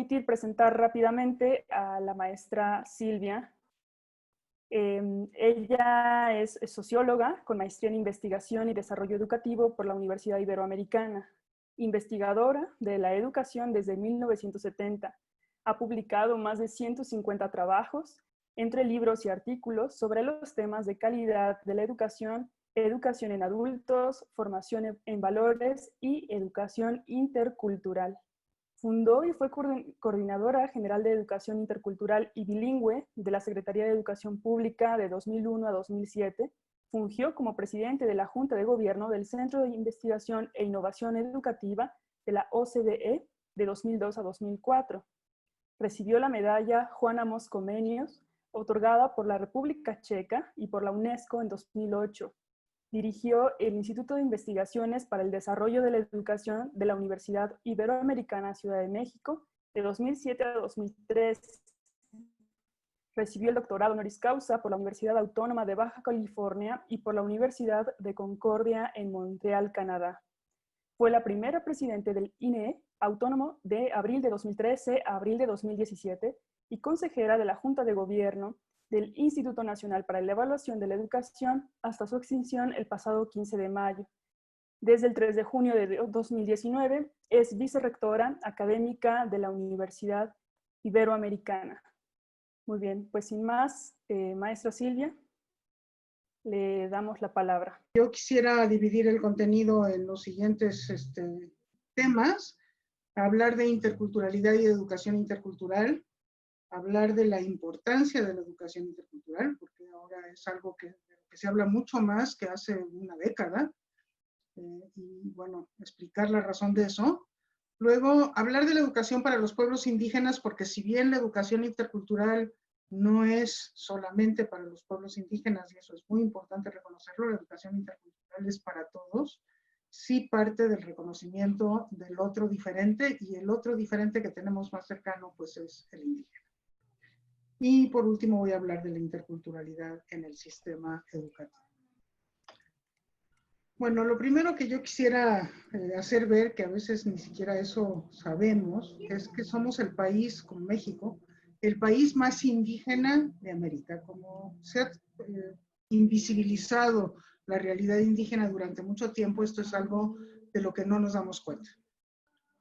permitir presentar rápidamente a la maestra Silvia. Ella es socióloga con maestría en investigación y desarrollo educativo por la Universidad Iberoamericana, investigadora de la educación desde 1970. Ha publicado más de 150 trabajos, entre libros y artículos, sobre los temas de calidad de la educación, educación en adultos, formación en valores y educación intercultural. Fundó y fue coordinadora general de Educación Intercultural y Bilingüe de la Secretaría de Educación Pública de 2001 a 2007. Fungió como presidente de la Junta de Gobierno del Centro de Investigación e Innovación Educativa de la OCDE de 2002 a 2004. Recibió la medalla Juan Amos Comenius, otorgada por la República Checa y por la UNESCO en 2008. Dirigió el Instituto de Investigaciones para el Desarrollo de la Educación de la Universidad Iberoamericana Ciudad de México de 2007 a 2003. Recibió el doctorado honoris causa por la Universidad Autónoma de Baja California y por la Universidad de Concordia en Montreal, Canadá. Fue la primera presidente del INE autónomo de abril de 2013 a abril de 2017 y consejera de la Junta de Gobierno del Instituto Nacional para la Evaluación de la Educación hasta su extinción el pasado 15 de mayo. Desde el 3 de junio de 2019 es vicerrectora académica de la Universidad Iberoamericana. Muy bien, pues sin más, maestra Silvia, le damos la palabra. Yo quisiera dividir el contenido en los siguientes temas: hablar de interculturalidad y educación intercultural, hablar de la importancia de la educación intercultural, porque ahora es algo que se habla mucho más que hace una década, y bueno, explicar la razón de eso. Luego, hablar de la educación para los pueblos indígenas, porque si bien la educación intercultural no es solamente para los pueblos indígenas, y eso es muy importante reconocerlo, la educación intercultural es para todos, sí parte del reconocimiento del otro diferente, y el otro diferente que tenemos más cercano pues es el indígena. Y por último voy a hablar de la interculturalidad en el sistema educativo. Bueno, lo primero que yo quisiera hacer ver, que a veces ni siquiera eso sabemos, es que somos el país, con México, el país más indígena de América. Como se ha invisibilizado la realidad indígena durante mucho tiempo, esto es algo de lo que no nos damos cuenta.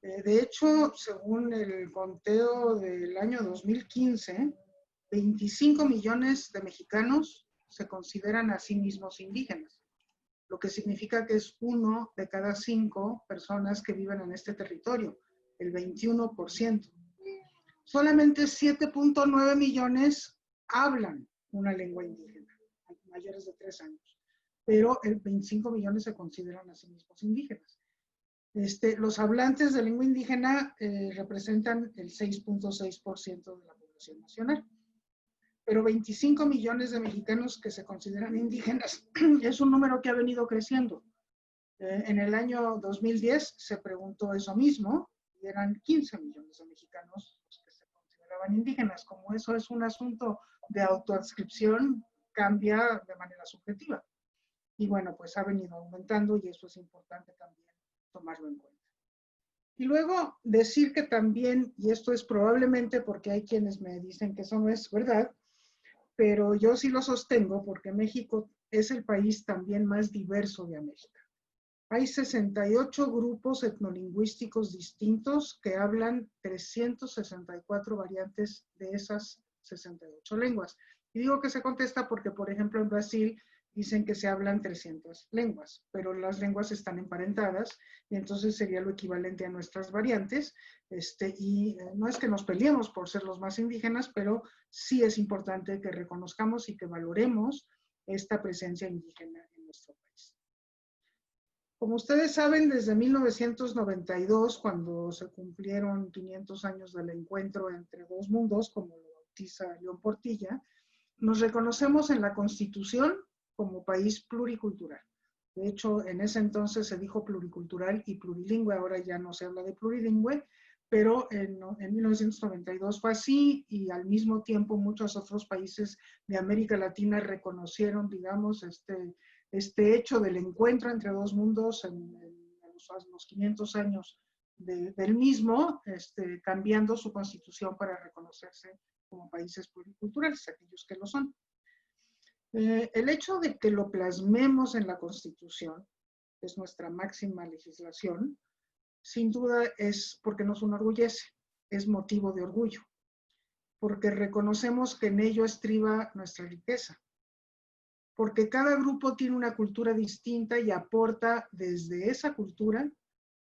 De hecho, según el conteo del año 2015, 25 millones de mexicanos se consideran a sí mismos indígenas, lo que significa que es 1 de cada 5 personas que viven en este territorio, el 21%. Solamente 7.9 millones hablan una lengua indígena, mayores de 3 años, pero el 25 millones se consideran a sí mismos indígenas. Los hablantes de lengua indígena representan el 6.6% de la población nacional. Pero 25 millones de mexicanos que se consideran indígenas es un número que ha venido creciendo. En el año 2010 se preguntó eso mismo y eran 15 millones de mexicanos los que se consideraban indígenas. Como eso es un asunto de autoadscripción, cambia de manera subjetiva. Y bueno, pues ha venido aumentando y eso es importante también tomarlo en cuenta. Y luego decir que también, y esto es probablemente porque hay quienes me dicen que eso no es verdad, pero yo sí lo sostengo porque México es el país también más diverso de América. Hay 68 grupos etnolingüísticos distintos que hablan 364 variantes de esas 68 lenguas. Y digo que se contesta porque, por ejemplo, en Brasil dicen que se hablan 300 lenguas, pero las lenguas están emparentadas y entonces sería lo equivalente a nuestras variantes. Y no es que nos peleemos por ser los más indígenas, pero sí es importante que reconozcamos y que valoremos esta presencia indígena en nuestro país. Como ustedes saben, desde 1992, cuando se cumplieron 500 años del encuentro entre dos mundos, como lo bautiza León Portilla, nos reconocemos en la Constitución como país pluricultural. De hecho, en ese entonces se dijo pluricultural y plurilingüe, ahora ya no se habla de plurilingüe, pero en 1992 fue así, y al mismo tiempo muchos otros países de América Latina reconocieron, digamos, este hecho del encuentro entre dos mundos en los 500 años del mismo, cambiando su constitución para reconocerse como países pluriculturales, aquellos que lo son. El hecho de que lo plasmemos en la Constitución, que es nuestra máxima legislación, sin duda es porque nos enorgullece, es motivo de orgullo, porque reconocemos que en ello estriba nuestra riqueza, porque cada grupo tiene una cultura distinta y aporta desde esa cultura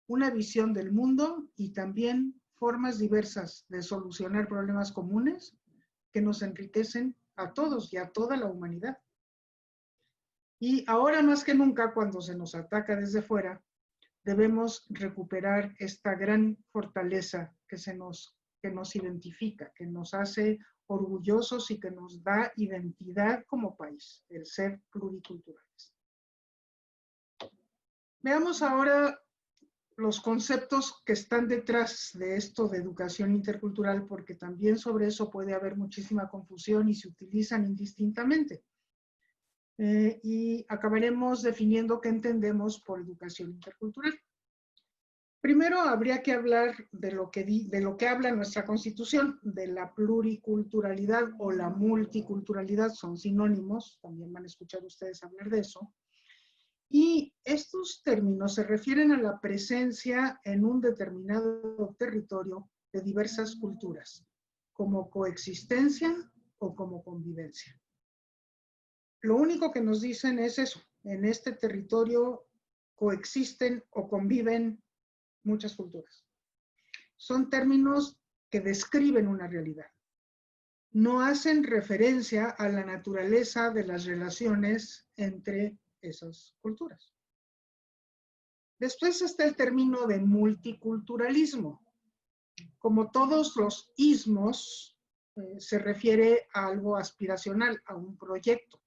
una visión del mundo y también formas diversas de solucionar problemas comunes que nos enriquecen a todos y a toda la humanidad. Y ahora más que nunca, cuando se nos ataca desde fuera, debemos recuperar esta gran fortaleza que nos identifica, que nos hace orgullosos y que nos da identidad como país, el ser pluriculturales. Veamos ahora los conceptos que están detrás de esto de educación intercultural, porque también sobre eso puede haber muchísima confusión y se utilizan indistintamente. Y acabaremos definiendo qué entendemos por educación intercultural. Primero habría que hablar de lo que habla nuestra Constitución, de la pluriculturalidad o la multiculturalidad, son sinónimos, también van a escuchar ustedes hablar de eso. Y estos términos se refieren a la presencia en un determinado territorio de diversas culturas, como coexistencia o como convivencia. Lo único que nos dicen es eso, en este territorio coexisten o conviven muchas culturas. Son términos que describen una realidad. No hacen referencia a la naturaleza de las relaciones entre esas culturas. Después está el término de multiculturalismo. Como todos los ismos, se refiere a algo aspiracional, a un proyecto.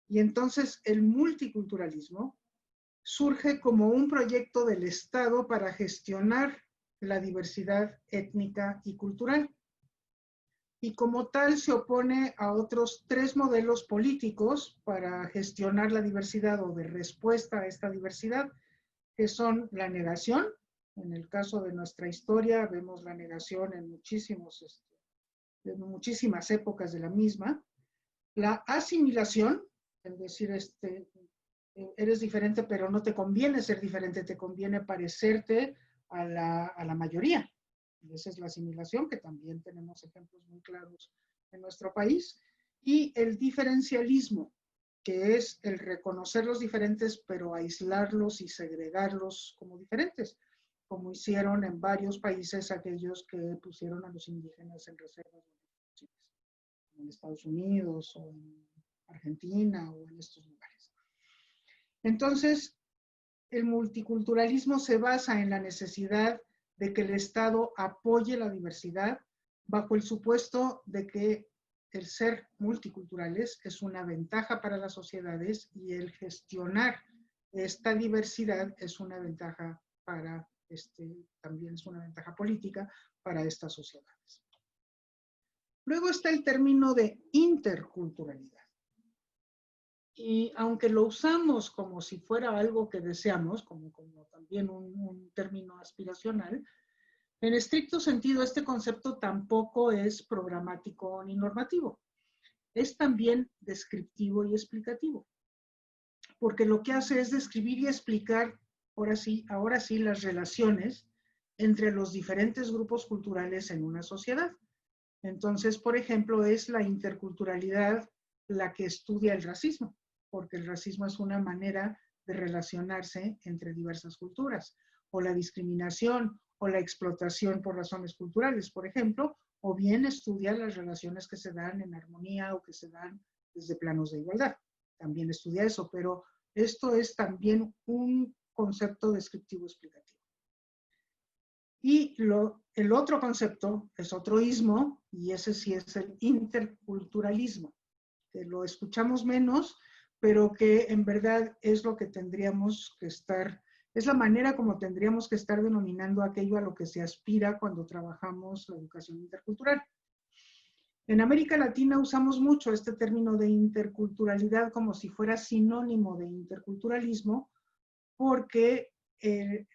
Y entonces el multiculturalismo surge como un proyecto del Estado para gestionar la diversidad étnica y cultural. Y como tal se opone a otros 3 modelos políticos para gestionar la diversidad o de respuesta a esta diversidad, que son la negación. En el caso de nuestra historia vemos la negación en muchísimas épocas de la misma. La asimilación, es decir, eres diferente, pero no te conviene ser diferente, te conviene parecerte a la mayoría. Y esa es la asimilación, que también tenemos ejemplos muy claros en nuestro país. Y el diferencialismo, que es el reconocer los diferentes, pero aislarlos y segregarlos como diferentes, como hicieron en varios países aquellos que pusieron a los indígenas en reservas, en Estados Unidos o en Argentina o en estos lugares. Entonces, el multiculturalismo se basa en la necesidad de que el Estado apoye la diversidad bajo el supuesto de que el ser multiculturales es una ventaja para las sociedades y el gestionar esta diversidad es una ventaja para, también es una ventaja política para estas sociedades. Luego está el término de interculturalidad. Y aunque lo usamos como si fuera algo que deseamos, como también un término aspiracional, en estricto sentido este concepto tampoco es programático ni normativo. Es también descriptivo y explicativo. Porque lo que hace es describir y explicar, ahora sí, las relaciones entre los diferentes grupos culturales en una sociedad. Entonces, por ejemplo, es la interculturalidad la que estudia el racismo, porque el racismo es una manera de relacionarse entre diversas culturas, o la discriminación o la explotación por razones culturales, por ejemplo, o bien estudia las relaciones que se dan en armonía o que se dan desde planos de igualdad. También estudia eso, pero esto es también un concepto descriptivo explicativo. Y el otro concepto es otro ismo, y ese sí es el interculturalismo, que lo escuchamos menos, pero que en verdad es lo que tendríamos que estar, es la manera como tendríamos que estar denominando aquello a lo que se aspira cuando trabajamos la educación intercultural. En América Latina usamos mucho este término de interculturalidad como si fuera sinónimo de interculturalismo, porque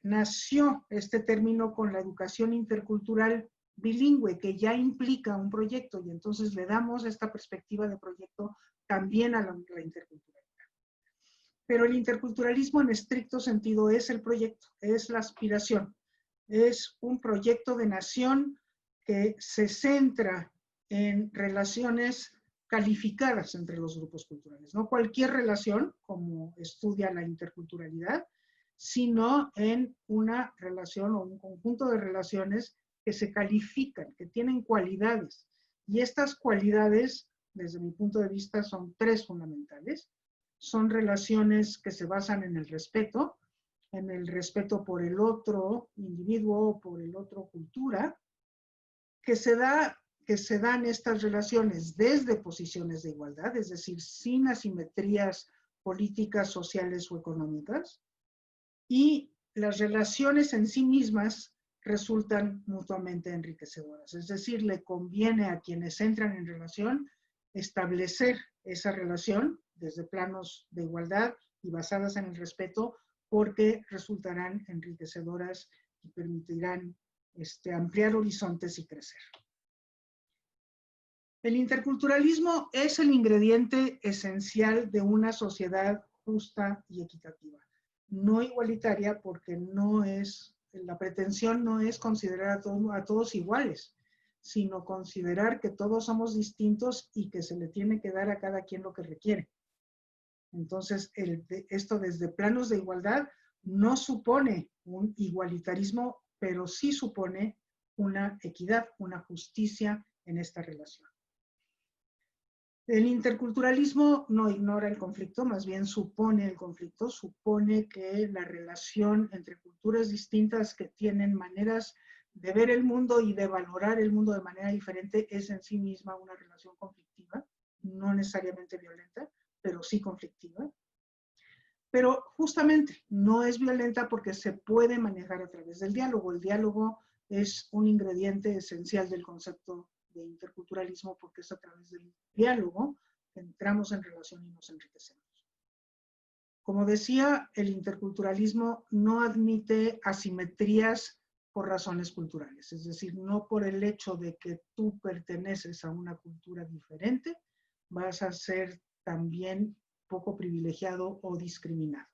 nació este término con la educación intercultural bilingüe, que ya implica un proyecto, y entonces le damos esta perspectiva de proyecto también a la interculturalidad. Pero el interculturalismo en estricto sentido es el proyecto, es la aspiración, es un proyecto de nación que se centra en relaciones calificadas entre los grupos culturales, no cualquier relación, como estudia la interculturalidad, sino en una relación o un conjunto de relaciones que se califican, que tienen cualidades. Y estas cualidades, desde mi punto de vista, son tres fundamentales. Son relaciones que se basan en el respeto por el otro individuo, por el otro cultura, que se dan estas relaciones desde posiciones de igualdad, es decir, sin asimetrías políticas, sociales o económicas, y las relaciones en sí mismas resultan mutuamente enriquecedoras. Es decir, le conviene a quienes entran en relación establecer esa relación desde planos de igualdad y basadas en el respeto, porque resultarán enriquecedoras y permitirán ampliar horizontes y crecer. El interculturalismo es el ingrediente esencial de una sociedad justa y equitativa. No igualitaria, porque la pretensión no es considerar a todos iguales, sino considerar que todos somos distintos y que se le tiene que dar a cada quien lo que requiere. Entonces, esto desde planos de igualdad no supone un igualitarismo, pero sí supone una equidad, una justicia en esta relación. El interculturalismo no ignora el conflicto, más bien supone el conflicto, supone que la relación entre culturas distintas que tienen maneras de ver el mundo y de valorar el mundo de manera diferente es en sí misma una relación conflictiva, no necesariamente violenta, pero sí conflictiva. Pero justamente no es violenta porque se puede manejar a través del diálogo. El diálogo es un ingrediente esencial del concepto de interculturalismo, porque es a través del diálogo que entramos en relación y nos enriquecemos. Como decía, el interculturalismo no admite asimetrías por razones culturales, es decir, no por el hecho de que tú perteneces a una cultura diferente, vas a ser también poco privilegiado o discriminado.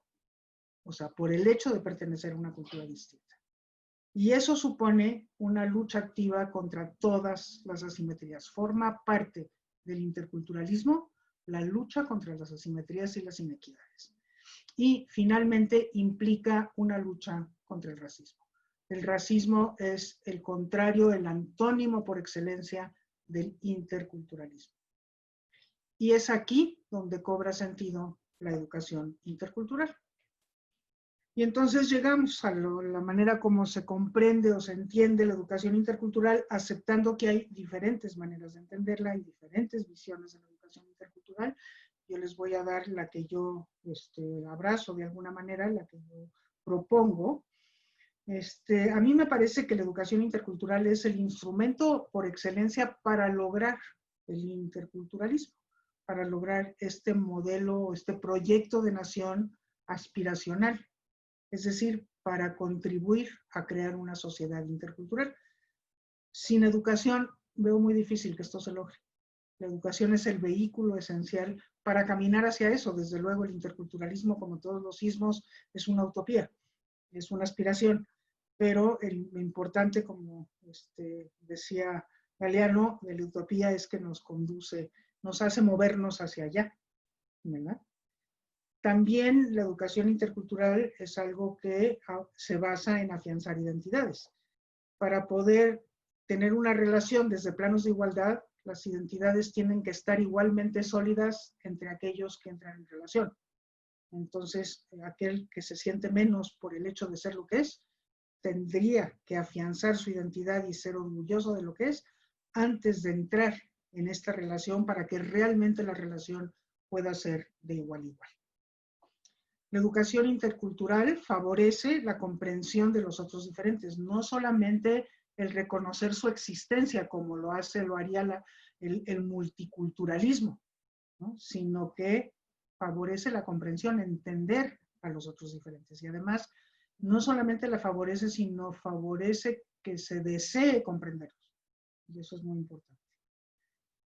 O sea, por el hecho de pertenecer a una cultura distinta. Y eso supone una lucha activa contra todas las asimetrías. Forma parte del interculturalismo la lucha contra las asimetrías y las inequidades. Y finalmente implica una lucha contra el racismo. El racismo es el contrario, el antónimo por excelencia del interculturalismo. Y es aquí donde cobra sentido la educación intercultural. Y entonces llegamos a la manera como se comprende o se entiende la educación intercultural, aceptando que hay diferentes maneras de entenderla y diferentes visiones de la educación intercultural. Yo les voy a dar la que yo abrazo de alguna manera, la que yo propongo. A mí me parece que la educación intercultural es el instrumento por excelencia para lograr el interculturalismo, para lograr este modelo, este proyecto de nación aspiracional. Es decir, para contribuir a crear una sociedad intercultural. Sin educación, veo muy difícil que esto se logre. La educación es el vehículo esencial para caminar hacia eso. Desde luego, el interculturalismo, como todos los ismos, es una utopía, es una aspiración, pero lo importante, como decía Galeano, de la utopía es que nos conduce, nos hace movernos hacia allá, ¿verdad? También la educación intercultural es algo que se basa en afianzar identidades. Para poder tener una relación desde planos de igualdad, las identidades tienen que estar igualmente sólidas entre aquellos que entran en relación. Entonces, aquel que se siente menos por el hecho de ser lo que es, tendría que afianzar su identidad y ser orgulloso de lo que es antes de entrar en esta relación para que realmente la relación pueda ser de igual a igual. La educación intercultural favorece la comprensión de los otros diferentes, no solamente el reconocer su existencia como lo haría el multiculturalismo, ¿no? Sino que favorece la comprensión, entender a los otros diferentes. Y además no solamente la favorece, sino favorece que se desee comprenderlos. Y eso es muy importante.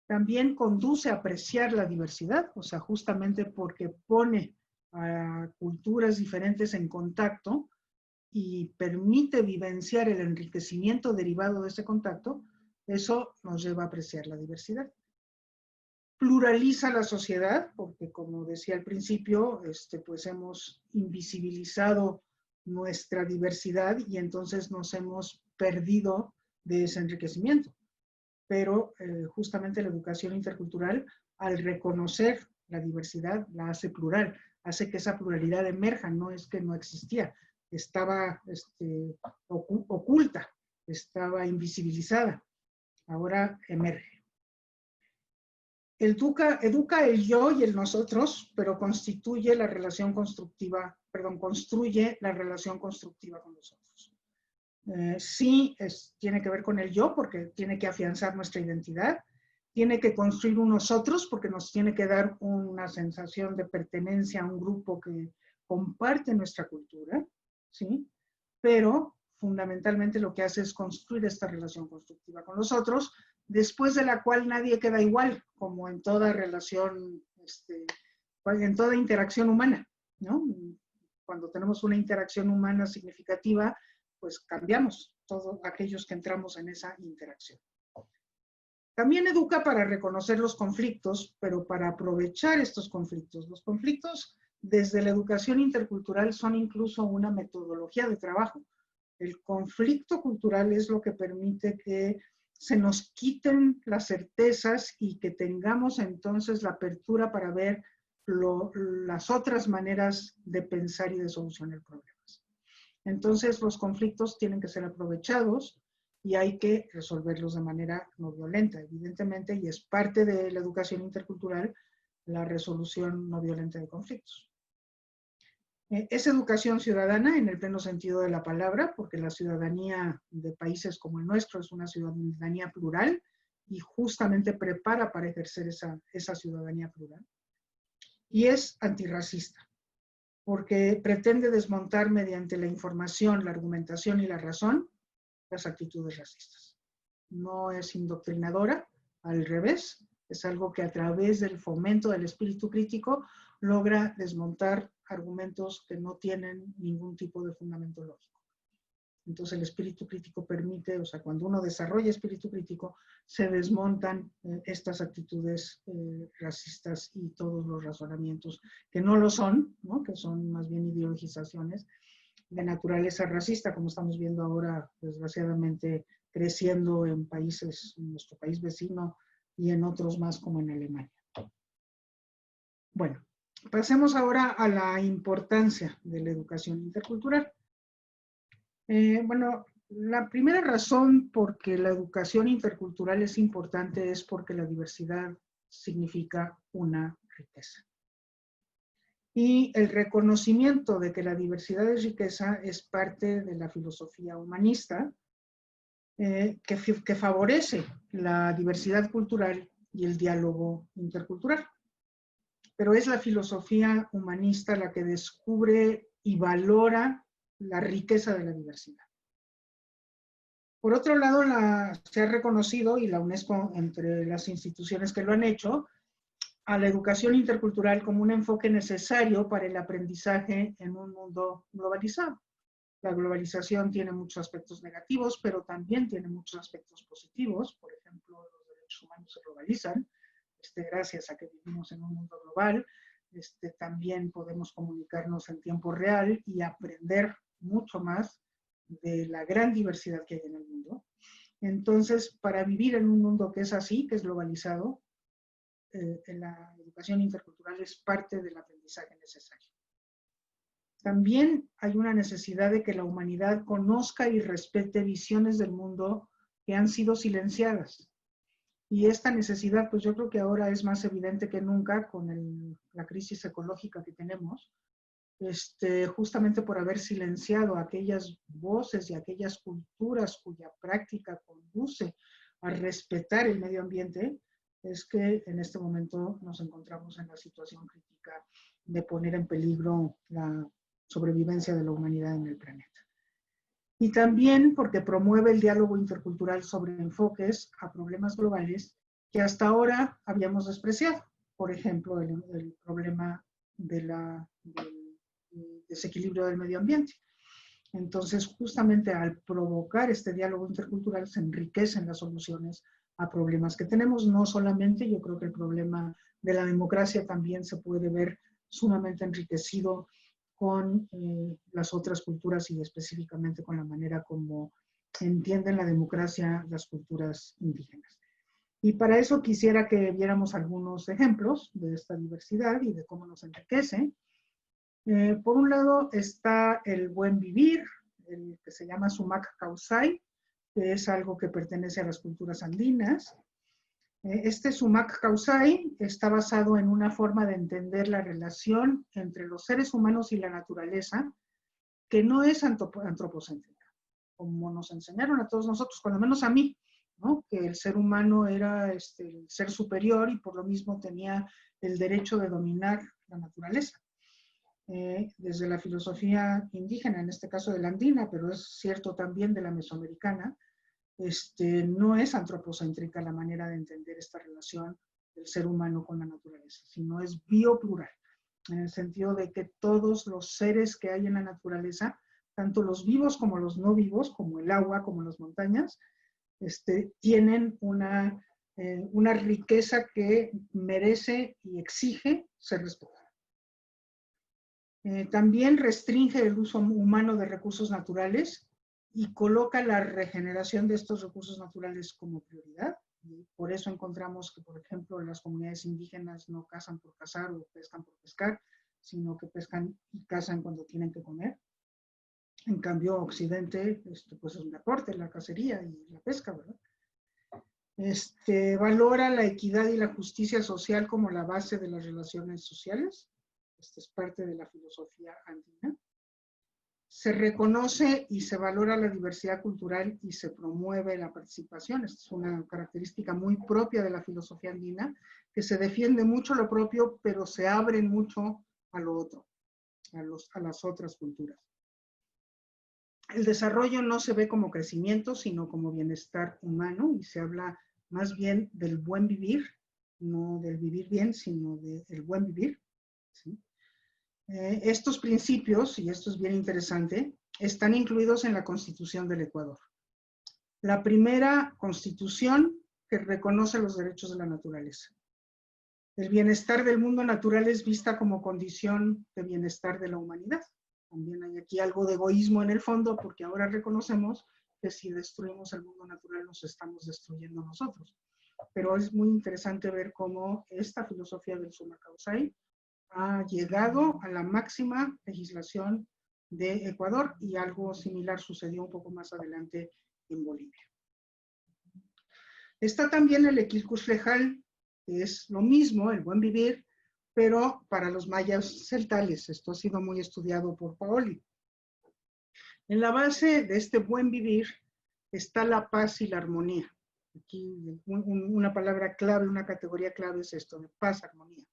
También conduce a apreciar la diversidad, o sea, justamente porque pone a culturas diferentes en contacto y permite vivenciar el enriquecimiento derivado de ese contacto, eso nos lleva a apreciar la diversidad. Pluraliza la sociedad, porque como decía al principio, pues hemos invisibilizado nuestra diversidad y entonces nos hemos perdido de ese enriquecimiento. Pero justamente la educación intercultural, al reconocer la diversidad, la hace plural, hace que esa pluralidad emerja, no es que no existía, estaba oculta, estaba invisibilizada, ahora emerge. Educa el yo y el nosotros, pero constituye la relación constructiva, construye la relación constructiva con nosotros. Sí, tiene que ver con el yo, porque tiene que afianzar nuestra identidad, tiene que construir un nosotros, porque nos tiene que dar una sensación de pertenencia a un grupo que comparte nuestra cultura, ¿sí? Pero fundamentalmente lo que hace es construir esta relación constructiva con los otros, después de la cual nadie queda igual, como en toda relación, en toda interacción humana, ¿no? Cuando tenemos una interacción humana significativa, pues cambiamos todos aquellos que entramos en esa interacción. También educa para reconocer los conflictos, pero para aprovechar estos conflictos. Los conflictos desde la educación intercultural son incluso una metodología de trabajo. El conflicto cultural es lo que permite que se nos quiten las certezas y que tengamos entonces la apertura para ver las otras maneras de pensar y de solucionar problemas. Entonces los conflictos tienen que ser aprovechados y hay que resolverlos de manera no violenta, evidentemente, y es parte de la educación intercultural la resolución no violenta de conflictos. Es educación ciudadana en el pleno sentido de la palabra, porque la ciudadanía de países como el nuestro es una ciudadanía plural y justamente prepara para ejercer esa ciudadanía plural. Y es antirracista, porque pretende desmontar mediante la información, la argumentación y la razón las actitudes racistas. No es indoctrinadora, al revés, es algo que a través del fomento del espíritu crítico logra desmontar argumentos que no tienen ningún tipo de fundamento lógico. Entonces el espíritu crítico permite, o sea, cuando uno desarrolla espíritu crítico, se desmontan estas actitudes racistas y todos los razonamientos que no lo son, ¿no? Que son más bien ideologizaciones de naturaleza racista, como estamos viendo ahora, desgraciadamente, creciendo en países, en nuestro país vecino y en otros más como en Alemania. Bueno, pasemos ahora a la importancia de la educación intercultural. Bueno, la primera razón por que la educación intercultural es importante es porque la diversidad significa una riqueza. Y el reconocimiento de que la diversidad es riqueza es parte de la filosofía humanista que favorece la diversidad cultural y el diálogo intercultural. Pero es la filosofía humanista la que descubre y valora la riqueza de la diversidad. Por otro lado, se ha reconocido, y la UNESCO entre las instituciones que lo han hecho, a la educación intercultural como un enfoque necesario para el aprendizaje en un mundo globalizado. La globalización tiene muchos aspectos negativos, pero también tiene muchos aspectos positivos. Por ejemplo, los derechos humanos se globalizan, gracias a que vivimos en un mundo global. También podemos comunicarnos en tiempo real y aprender mucho más de la gran diversidad que hay en el mundo. Entonces, para vivir en un mundo que es así, que es globalizado, la educación intercultural es parte del aprendizaje necesario. También hay una necesidad de que la humanidad conozca y respete visiones del mundo que han sido silenciadas. Y esta necesidad, pues yo creo que ahora es más evidente que nunca con la crisis ecológica que tenemos, justamente por haber silenciado aquellas voces y aquellas culturas cuya práctica conduce a respetar el medio ambiente, es que en este momento nos encontramos en la situación crítica de poner en peligro la sobrevivencia de la humanidad en el planeta. Y también porque promueve el diálogo intercultural sobre enfoques a problemas globales que hasta ahora habíamos despreciado. Por ejemplo, el problema del desequilibrio del medio ambiente. Entonces, justamente al provocar este diálogo intercultural se enriquecen las soluciones a problemas que tenemos. No solamente, yo creo que el problema de la democracia también se puede ver sumamente enriquecido con las otras culturas y específicamente con la manera como entienden la democracia las culturas indígenas. Y para eso quisiera que viéramos algunos ejemplos de esta diversidad y de cómo nos enriquece. Por un lado está el buen vivir, el que se llama Sumac Causay, que es algo que pertenece a las culturas andinas. Este Sumac Causay está basado en una forma de entender la relación entre los seres humanos y la naturaleza, que no es antropocéntrica, como nos enseñaron a todos nosotros, cuando menos a mí, ¿no? Que el ser humano era el ser superior y por lo mismo tenía el derecho de dominar la naturaleza. Desde la filosofía indígena, en este caso de la andina, pero es cierto también de la mesoamericana, no es antropocéntrica la manera de entender esta relación del ser humano con la naturaleza, sino es bioplural, en el sentido de que todos los seres que hay en la naturaleza, tanto los vivos como los no vivos, como el agua, como las montañas, tienen una riqueza que merece y exige ser respetada. También restringe el uso humano de recursos naturales y coloca la regeneración de estos recursos naturales como prioridad. Y por eso encontramos que, por ejemplo, las comunidades indígenas no cazan por cazar o pescan por pescar, sino que pescan y cazan cuando tienen que comer. En cambio, Occidente, pues es un deporte, la cacería y la pesca, ¿verdad? Valora la equidad y la justicia social como la base de las relaciones sociales. Esta es parte de la filosofía andina. Se reconoce y se valora la diversidad cultural y se promueve la participación. Esta es una característica muy propia de la filosofía andina, que se defiende mucho lo propio, pero se abre mucho a lo otro, a las otras culturas. El desarrollo no se ve como crecimiento, sino como bienestar humano, y se habla más bien del buen vivir, no del vivir bien, sino del buen vivir, ¿sí? Estos principios, y esto es bien interesante, están incluidos en la Constitución del Ecuador. La primera constitución que reconoce los derechos de la naturaleza. El bienestar del mundo natural es vista como condición de bienestar de la humanidad. También hay aquí algo de egoísmo en el fondo, porque ahora reconocemos que si destruimos el mundo natural nos estamos destruyendo nosotros. Pero es muy interesante ver cómo esta filosofía del Sumac Causay ha llegado a la máxima legislación de Ecuador y algo similar sucedió un poco más adelante en Bolivia. Está también el Equilcus Flejal, que es lo mismo, el buen vivir, pero para los mayas celtales. Esto ha sido muy estudiado por Paoli. En la base de este buen vivir está la paz y la armonía. Aquí una palabra clave, una categoría clave es esto, de paz, armonía.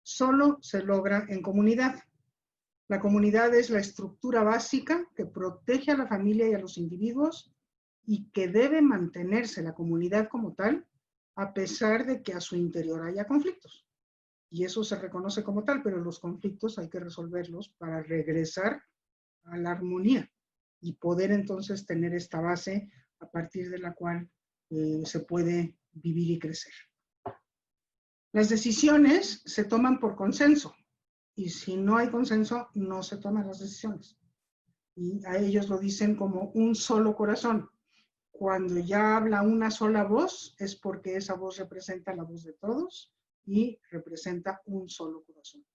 Solo se logra en comunidad. La comunidad es la estructura básica que protege a la familia y a los individuos y que debe mantenerse la comunidad como tal a pesar de que a su interior haya conflictos. Y eso se reconoce como tal, pero los conflictos hay que resolverlos para regresar a la armonía y poder entonces tener esta base a partir de la cual se puede vivir y crecer. Las decisiones se toman por consenso y si no hay consenso no se toman las decisiones. Y a ellos lo dicen como un solo corazón. Cuando ya habla una sola voz es porque esa voz representa la voz de todos y representa un solo corazón.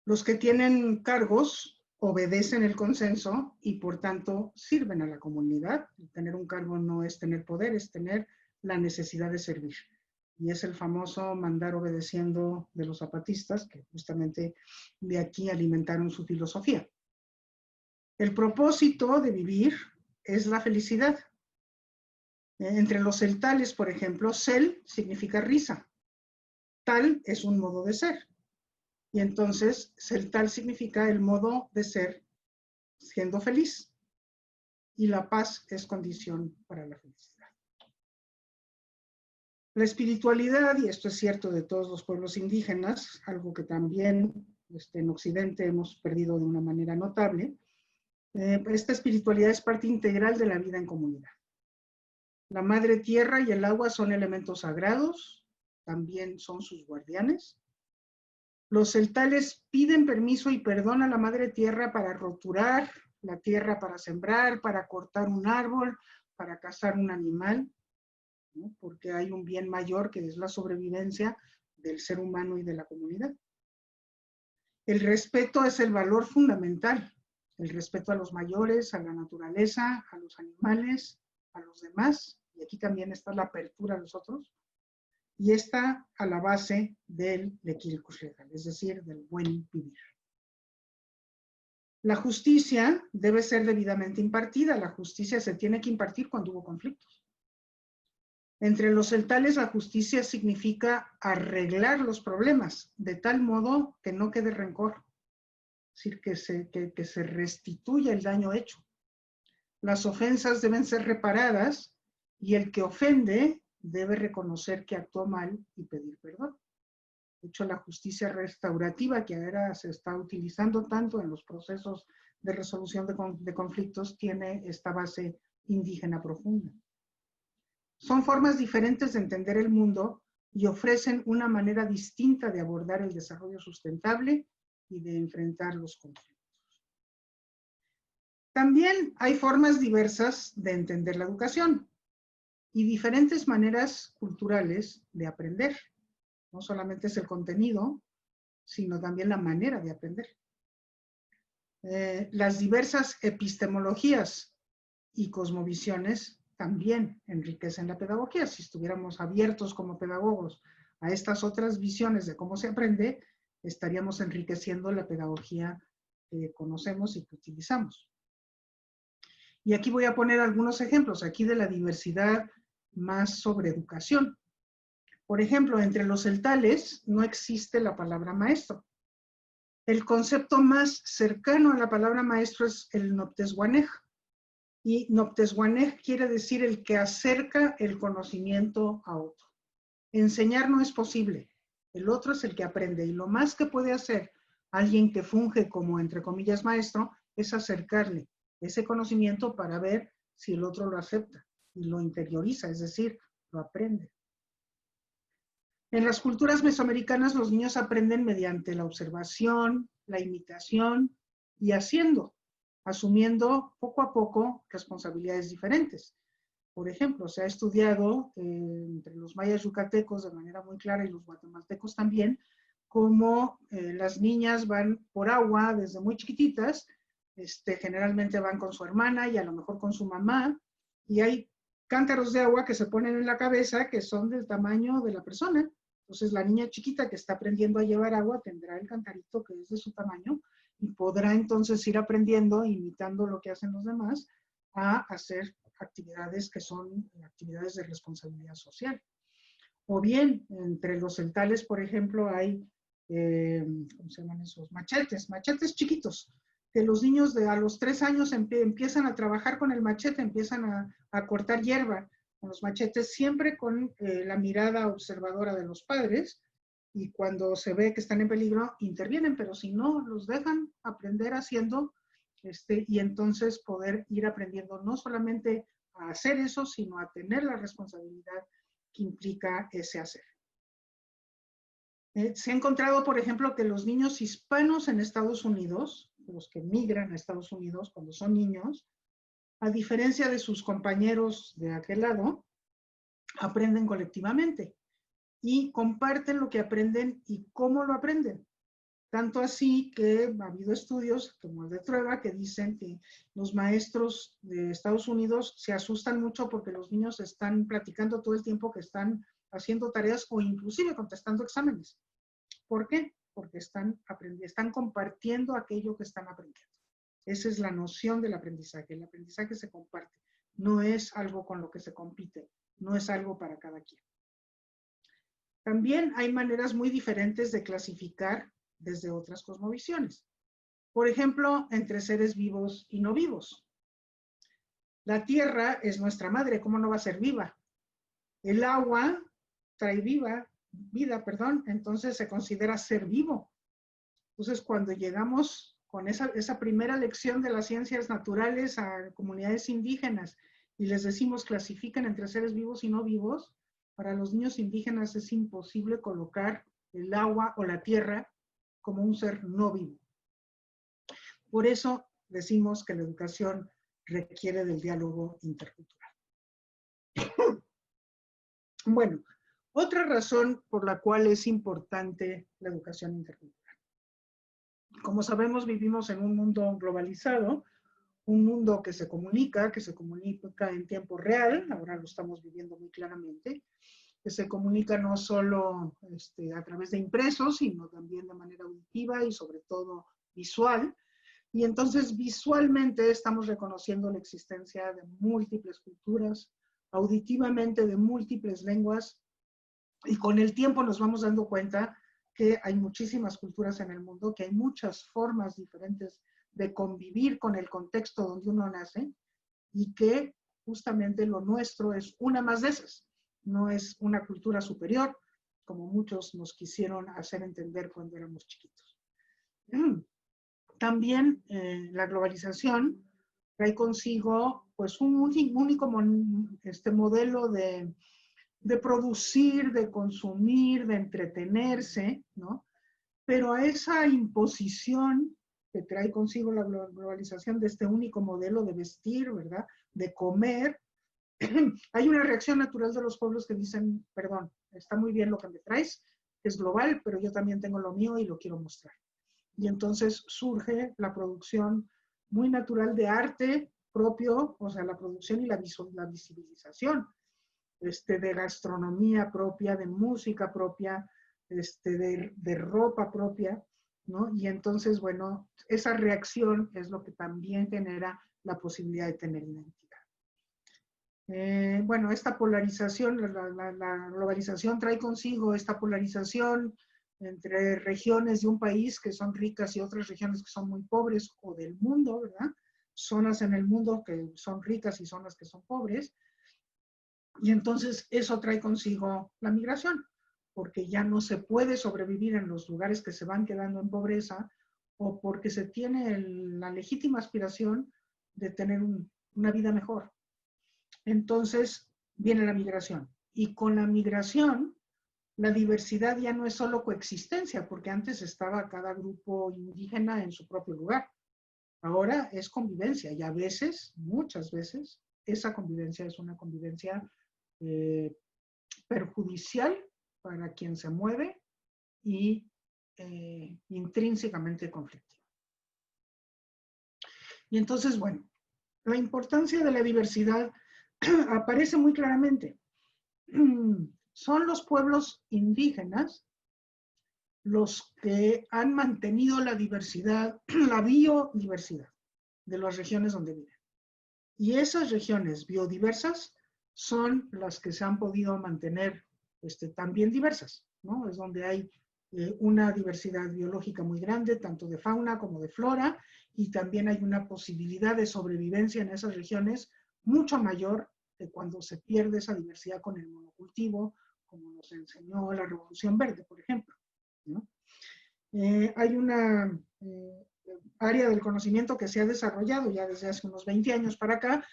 Los que tienen cargos obedecen el consenso y por tanto sirven a la comunidad. Tener un cargo no es tener poder, es tener la necesidad de servir. Y es el famoso mandar obedeciendo de los zapatistas, que justamente de aquí alimentaron su filosofía. El propósito de vivir es la felicidad. Entre los celtales, por ejemplo, cel significa risa. Tal es un modo de ser. Y entonces, celtal significa el modo de ser siendo feliz. Y la paz es condición para la felicidad. La espiritualidad, y esto es cierto de todos los pueblos indígenas, algo que también en Occidente hemos perdido de una manera notable, esta espiritualidad es parte integral de la vida en comunidad. La madre tierra y el agua son elementos sagrados, también son sus guardianes. Los celtales piden permiso y perdón a la madre tierra para roturar la tierra, para sembrar, para cortar un árbol, para cazar un animal, ¿no? Porque hay un bien mayor que es la sobrevivencia del ser humano y de la comunidad. El respeto es el valor fundamental, el respeto a los mayores, a la naturaleza, a los animales, a los demás, y aquí también está la apertura a los otros, y está a la base del lequilcus legal, es decir, del buen vivir. La justicia debe ser debidamente impartida, la justicia se tiene que impartir cuando hubo conflictos. Entre los celtales la justicia significa arreglar los problemas, de tal modo que no quede rencor, es decir, que se restituya el daño hecho. Las ofensas deben ser reparadas y el que ofende debe reconocer que actuó mal y pedir perdón. De hecho, la justicia restaurativa que ahora se está utilizando tanto en los procesos de resolución de conflictos tiene esta base indígena profunda. Son formas diferentes de entender el mundo y ofrecen una manera distinta de abordar el desarrollo sustentable y de enfrentar los conflictos. También hay formas diversas de entender la educación y diferentes maneras culturales de aprender. No solamente es el contenido, sino también la manera de aprender. Las diversas epistemologías y cosmovisiones también enriquecen la pedagogía. Si estuviéramos abiertos como pedagogos a estas otras visiones de cómo se aprende, estaríamos enriqueciendo la pedagogía que conocemos y que utilizamos. Y aquí voy a poner algunos ejemplos aquí de la diversidad más sobre educación. Por ejemplo, entre los celtales no existe la palabra maestro. El concepto más cercano a la palabra maestro es el noptezguanej. Y noptezguanej quiere decir el que acerca el conocimiento a otro. Enseñar no es posible. El otro es el que aprende. Y lo más que puede hacer alguien que funge como, entre comillas, maestro, es acercarle ese conocimiento para ver si el otro lo acepta y lo interioriza, es decir, lo aprende. En las culturas mesoamericanas los niños aprenden mediante la observación, la imitación y haciendo, asumiendo poco a poco responsabilidades diferentes. Por ejemplo, se ha estudiado entre los mayas yucatecos de manera muy clara y los guatemaltecos también, cómo las niñas van por agua desde muy chiquititas, generalmente van con su hermana y a lo mejor con su mamá, y hay cántaros de agua que se ponen en la cabeza que son del tamaño de la persona. Entonces la niña chiquita que está aprendiendo a llevar agua tendrá el cantarito que es de su tamaño y podrá entonces ir aprendiendo, imitando lo que hacen los demás, a hacer actividades que son actividades de responsabilidad social. O bien, entre los celtales, por ejemplo, hay, ¿cómo se llaman esos? Machetes chiquitos, que los niños a los 3 años empiezan a trabajar con el machete, empiezan a cortar hierba con los machetes, siempre con la mirada observadora de los padres, y cuando se ve que están en peligro, intervienen, pero si no, los dejan aprender haciendo, y entonces poder ir aprendiendo no solamente a hacer eso, sino a tener la responsabilidad que implica ese hacer. Se ha encontrado, por ejemplo, que los niños hispanos en Estados Unidos, los que migran a Estados Unidos cuando son niños, a diferencia de sus compañeros de aquel lado, aprenden colectivamente y comparten lo que aprenden y cómo lo aprenden. Tanto así que ha habido estudios como el de Trueba que dicen que los maestros de Estados Unidos se asustan mucho porque los niños están platicando todo el tiempo que están haciendo tareas o inclusive contestando exámenes. ¿Por qué? Porque están compartiendo aquello que están aprendiendo. Esa es la noción del aprendizaje. El aprendizaje se comparte. No es algo con lo que se compite. No es algo para cada quien. También hay maneras muy diferentes de clasificar desde otras cosmovisiones. Por ejemplo, entre seres vivos y no vivos. La tierra es nuestra madre, ¿cómo no va a ser viva? El agua trae vida, entonces se considera ser vivo. Entonces, cuando llegamos con esa primera lección de las ciencias naturales a comunidades indígenas y les decimos clasifican entre seres vivos y no vivos, para los niños indígenas es imposible colocar el agua o la tierra como un ser no vivo. Por eso decimos que la educación requiere del diálogo intercultural. Bueno, otra razón por la cual es importante la educación intercultural. Como sabemos, vivimos en un mundo globalizado, un mundo que se comunica en tiempo real, ahora lo estamos viviendo muy claramente, que se comunica no solo a través de impresos, sino también de manera auditiva y sobre todo visual. Y entonces visualmente estamos reconociendo la existencia de múltiples culturas, auditivamente de múltiples lenguas, y con el tiempo nos vamos dando cuenta que hay muchísimas culturas en el mundo, que hay muchas formas diferentes de convivir con el contexto donde uno nace, y que justamente lo nuestro es una más de esas. No es una cultura superior, como muchos nos quisieron hacer entender cuando éramos chiquitos. También la globalización trae consigo pues, un único modelo de producir, de consumir, de entretenerse, ¿no? Pero a esa imposición que trae consigo la globalización de este único modelo de vestir, ¿verdad? De comer, hay una reacción natural de los pueblos que dicen, perdón, está muy bien lo que me traes, es global, pero yo también tengo lo mío y lo quiero mostrar. Y entonces surge la producción muy natural de arte propio, o sea, la producción y la visibilización, de gastronomía propia, de música propia, de ropa propia, ¿no? Y entonces, bueno, esa reacción es lo que también genera la posibilidad de tener identidad. Bueno, esta polarización, la globalización trae consigo esta polarización entre regiones de un país que son ricas y otras regiones que son muy pobres, o del mundo, ¿verdad? Zonas en el mundo que son ricas y zonas que son pobres. Y entonces eso trae consigo la migración, porque ya no se puede sobrevivir en los lugares que se van quedando en pobreza, o porque se tiene la legítima aspiración de tener una vida mejor. Entonces viene la migración. Y con la migración, la diversidad ya no es solo coexistencia, porque antes estaba cada grupo indígena en su propio lugar. Ahora es convivencia, y a veces, muchas veces, esa convivencia es una convivencia perjudicial para quien se mueve y intrínsecamente conflictiva. Y entonces, bueno, la importancia de la diversidad aparece muy claramente. Son los pueblos indígenas los que han mantenido la diversidad, la biodiversidad de las regiones donde viven. Y esas regiones biodiversas son las que se han podido mantener también diversas, ¿no? Es donde hay una diversidad biológica muy grande, tanto de fauna como de flora, y también hay una posibilidad de sobrevivencia en esas regiones mucho mayor que cuando se pierde esa diversidad con el monocultivo, como nos enseñó la Revolución Verde, por ejemplo, ¿no? Hay una área del conocimiento que se ha desarrollado ya desde hace unos 20 años para acá,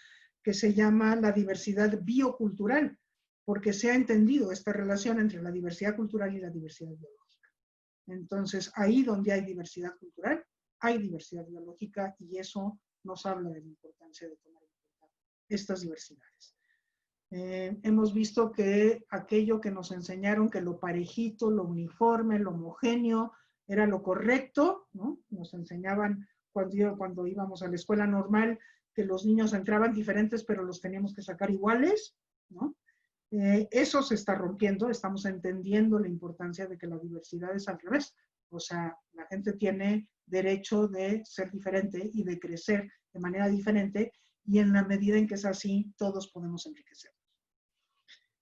que se llama la diversidad biocultural, porque se ha entendido esta relación entre la diversidad cultural y la diversidad biológica. Entonces, ahí donde hay diversidad cultural, hay diversidad biológica, y eso nos habla de la importancia de tomar en cuenta estas diversidades. Hemos visto que aquello que nos enseñaron, que lo parejito, lo uniforme, lo homogéneo, era lo correcto, ¿no? Nos enseñaban cuando íbamos a la escuela normal que los niños entraban diferentes, pero los teníamos que sacar iguales, ¿no? Eso se está rompiendo, estamos entendiendo la importancia de que la diversidad es al revés. O sea, la gente tiene derecho de ser diferente y de crecer de manera diferente, y en la medida en que es así, todos podemos enriquecer.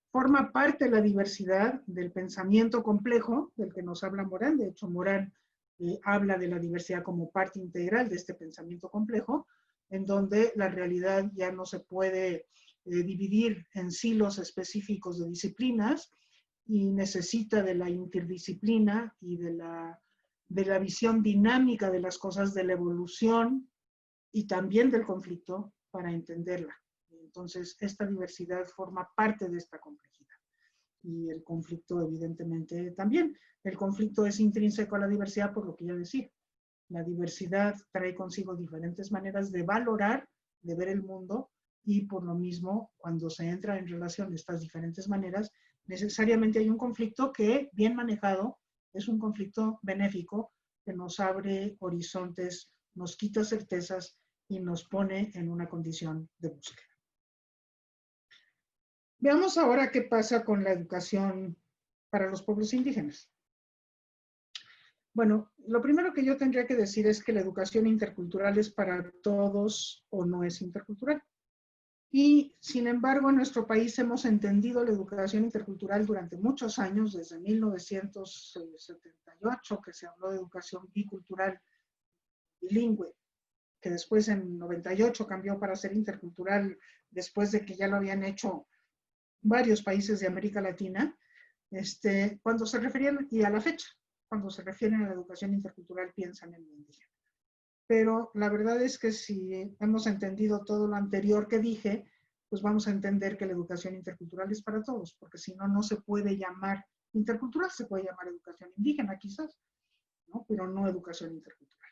Forma parte de la diversidad del pensamiento complejo del que nos habla Morán. De hecho, Morán habla de la diversidad como parte integral de este pensamiento complejo, en donde la realidad ya no se puede dividir en silos específicos de disciplinas y necesita de la interdisciplina y de la visión dinámica de las cosas, de la evolución y también del conflicto para entenderla. Entonces, esta diversidad forma parte de esta complejidad. Y el conflicto, evidentemente, también. El conflicto es intrínseco a la diversidad, por lo que ya decía. La diversidad trae consigo diferentes maneras de valorar, de ver el mundo, y por lo mismo, cuando se entra en relación estas diferentes maneras, necesariamente hay un conflicto que, bien manejado, es un conflicto benéfico que nos abre horizontes, nos quita certezas y nos pone en una condición de búsqueda. Veamos ahora qué pasa con la educación para los pueblos indígenas. Bueno, lo primero que yo tendría que decir es que la educación intercultural es para todos o no es intercultural. Y, sin embargo, en nuestro país hemos entendido la educación intercultural durante muchos años, desde 1978, que se habló de educación bicultural bilingüe, que después en 98 cambió para ser intercultural, después de que ya lo habían hecho varios países de América Latina, cuando se refieren, y a la fecha, cuando se refieren a la educación intercultural, piensan en lo indígena. Pero la verdad es que si hemos entendido todo lo anterior que dije, pues vamos a entender que la educación intercultural es para todos, porque si no, no se puede llamar intercultural, se puede llamar educación indígena quizás, ¿no? Pero no educación intercultural.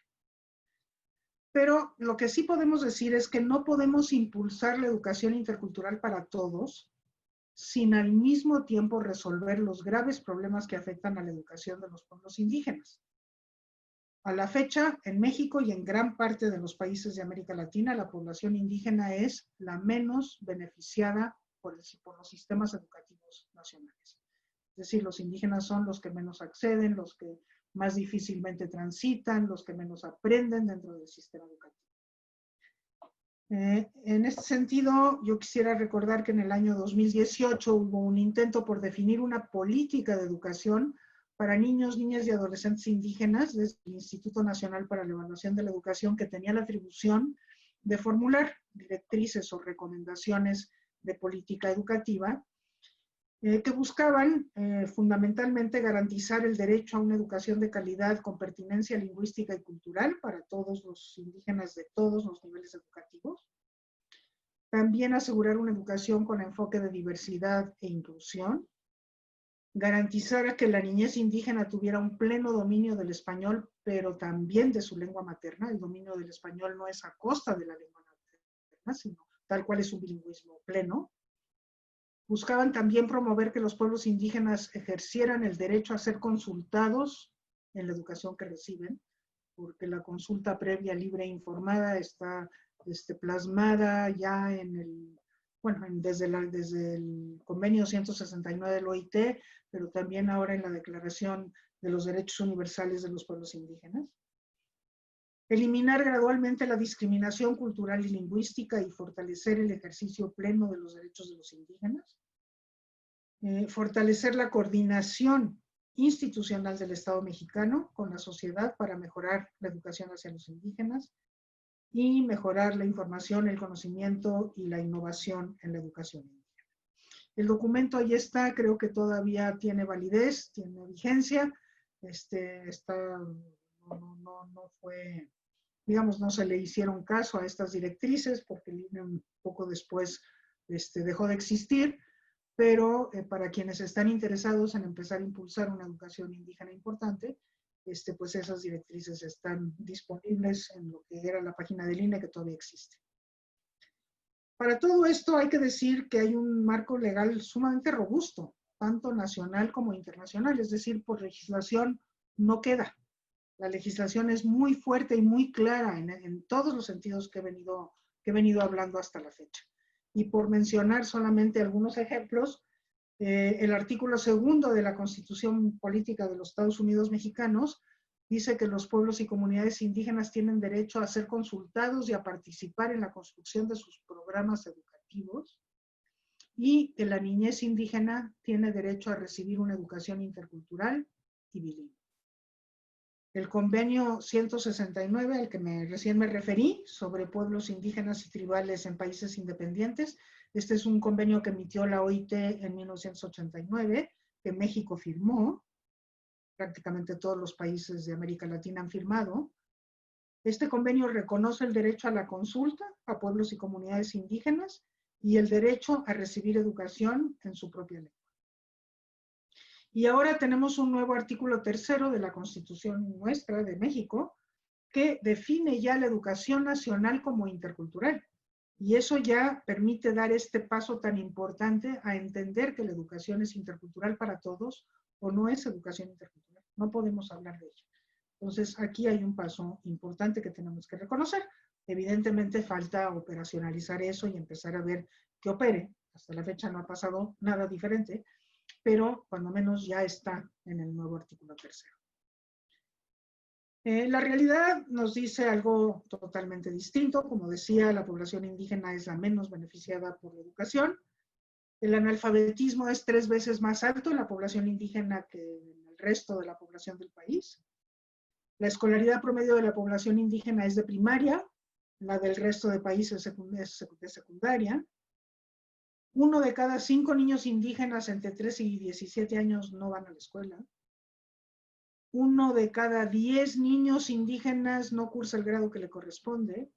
Pero lo que sí podemos decir es que no podemos impulsar la educación intercultural para todos sin al mismo tiempo resolver los graves problemas que afectan a la educación de los pueblos indígenas. A la fecha, en México y en gran parte de los países de América Latina, la población indígena es la menos beneficiada por los sistemas educativos nacionales. Es decir, los indígenas son los que menos acceden, los que más difícilmente transitan, los que menos aprenden dentro del sistema educativo. En este sentido, yo quisiera recordar que en el año 2018 hubo un intento por definir una política de educación para niños, niñas y adolescentes indígenas desde el Instituto Nacional para la Evaluación de la Educación, que tenía la atribución de formular directrices o recomendaciones de política educativa que buscaban fundamentalmente garantizar el derecho a una educación de calidad con pertinencia lingüística y cultural para todos los indígenas de todos los niveles educativos. También asegurar una educación con enfoque de diversidad e inclusión. Garantizar que la niñez indígena tuviera un pleno dominio del español, pero también de su lengua materna. El dominio del español no es a costa de la lengua materna, sino tal cual es un bilingüismo pleno. Buscaban también promover que los pueblos indígenas ejercieran el derecho a ser consultados en la educación que reciben, porque la consulta previa, libre e informada está plasmada ya en el, bueno, desde el convenio 169 del OIT, pero también ahora en la Declaración de los Derechos Universales de los Pueblos Indígenas. Eliminar gradualmente la discriminación cultural y lingüística y fortalecer el ejercicio pleno de los derechos de los indígenas. Fortalecer la coordinación institucional del Estado mexicano con la sociedad para mejorar la educación hacia los indígenas y mejorar la información, el conocimiento y la innovación en la educación indígena. El documento ahí está, creo que todavía tiene validez, tiene vigencia, no fue, digamos, no se le hicieron caso a estas directrices porque el INE un poco después dejó de existir, pero para quienes están interesados en empezar a impulsar una educación indígena importante, pues esas directrices están disponibles en lo que era la página del INE, que todavía existe. Para todo esto hay que decir que hay un marco legal sumamente robusto, tanto nacional como internacional, es decir, por legislación no queda. La legislación es muy fuerte y muy clara en todos los sentidos que he venido hablando hasta la fecha. Y por mencionar solamente algunos ejemplos, el artículo 2 de la Constitución Política de los Estados Unidos Mexicanos dice que los pueblos y comunidades indígenas tienen derecho a ser consultados y a participar en la construcción de sus programas educativos y que la niñez indígena tiene derecho a recibir una educación intercultural y bilingüe. el convenio 169, al que recién me referí, sobre pueblos indígenas y tribales en países independientes. Este es un convenio que emitió la OIT en 1989, que México firmó. Prácticamente todos los países de América Latina han firmado. Este convenio reconoce el derecho a la consulta a pueblos y comunidades indígenas y el derecho a recibir educación en su propia lengua. Y ahora tenemos un nuevo artículo 3º de la Constitución nuestra de México que define ya la educación nacional como intercultural. Y eso ya permite dar este paso tan importante a entender que la educación es intercultural para todos o no es educación intercultural. No podemos hablar de ella. Entonces, aquí hay un paso importante que tenemos que reconocer. Evidentemente, falta operacionalizar eso y empezar a ver que opere. Hasta la fecha no ha pasado nada diferente, pero cuando menos ya está en el nuevo artículo 3º. La realidad nos dice algo totalmente distinto. Como decía, la población indígena es la menos beneficiada por la educación. El analfabetismo es 3 veces más alto en la población indígena que en el resto de la población del país. La escolaridad promedio de la población indígena es de primaria, la del resto de países es de secundaria. 1 de cada 5 niños indígenas entre 3 y 17 años no van a la escuela. 1 de cada 10 niños indígenas no cursa el grado que le corresponde.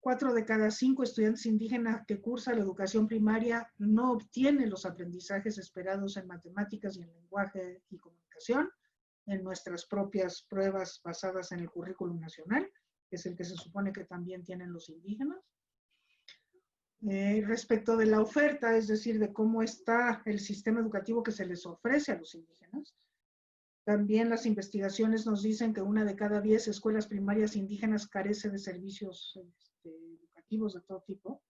4 de cada 5 estudiantes indígenas que cursan la educación primaria no obtienen los aprendizajes esperados en matemáticas y en lenguaje y comunicación en nuestras propias pruebas basadas en el currículum nacional, que es el que se supone que también tienen los indígenas. Respecto de la oferta, es decir, de cómo está el sistema educativo que se les ofrece a los indígenas, también las investigaciones nos dicen que 1 de cada 10 escuelas primarias indígenas carece de servicios educativos de todo tipo.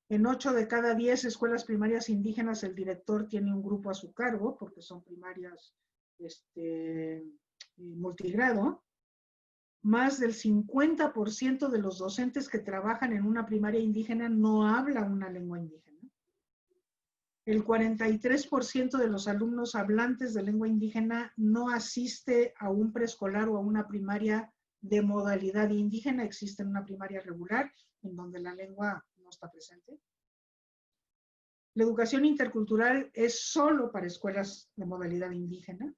En 8 de cada 10 escuelas primarias indígenas el director tiene un grupo a su cargo, porque son primarias multigrado. Más del 50% de los docentes que trabajan en una primaria indígena no habla una lengua indígena. El 43% de los alumnos hablantes de lengua indígena no asiste a un preescolar o a una primaria de modalidad indígena. Existe una primaria regular en donde la lengua no está presente. La educación intercultural es solo para escuelas de modalidad indígena.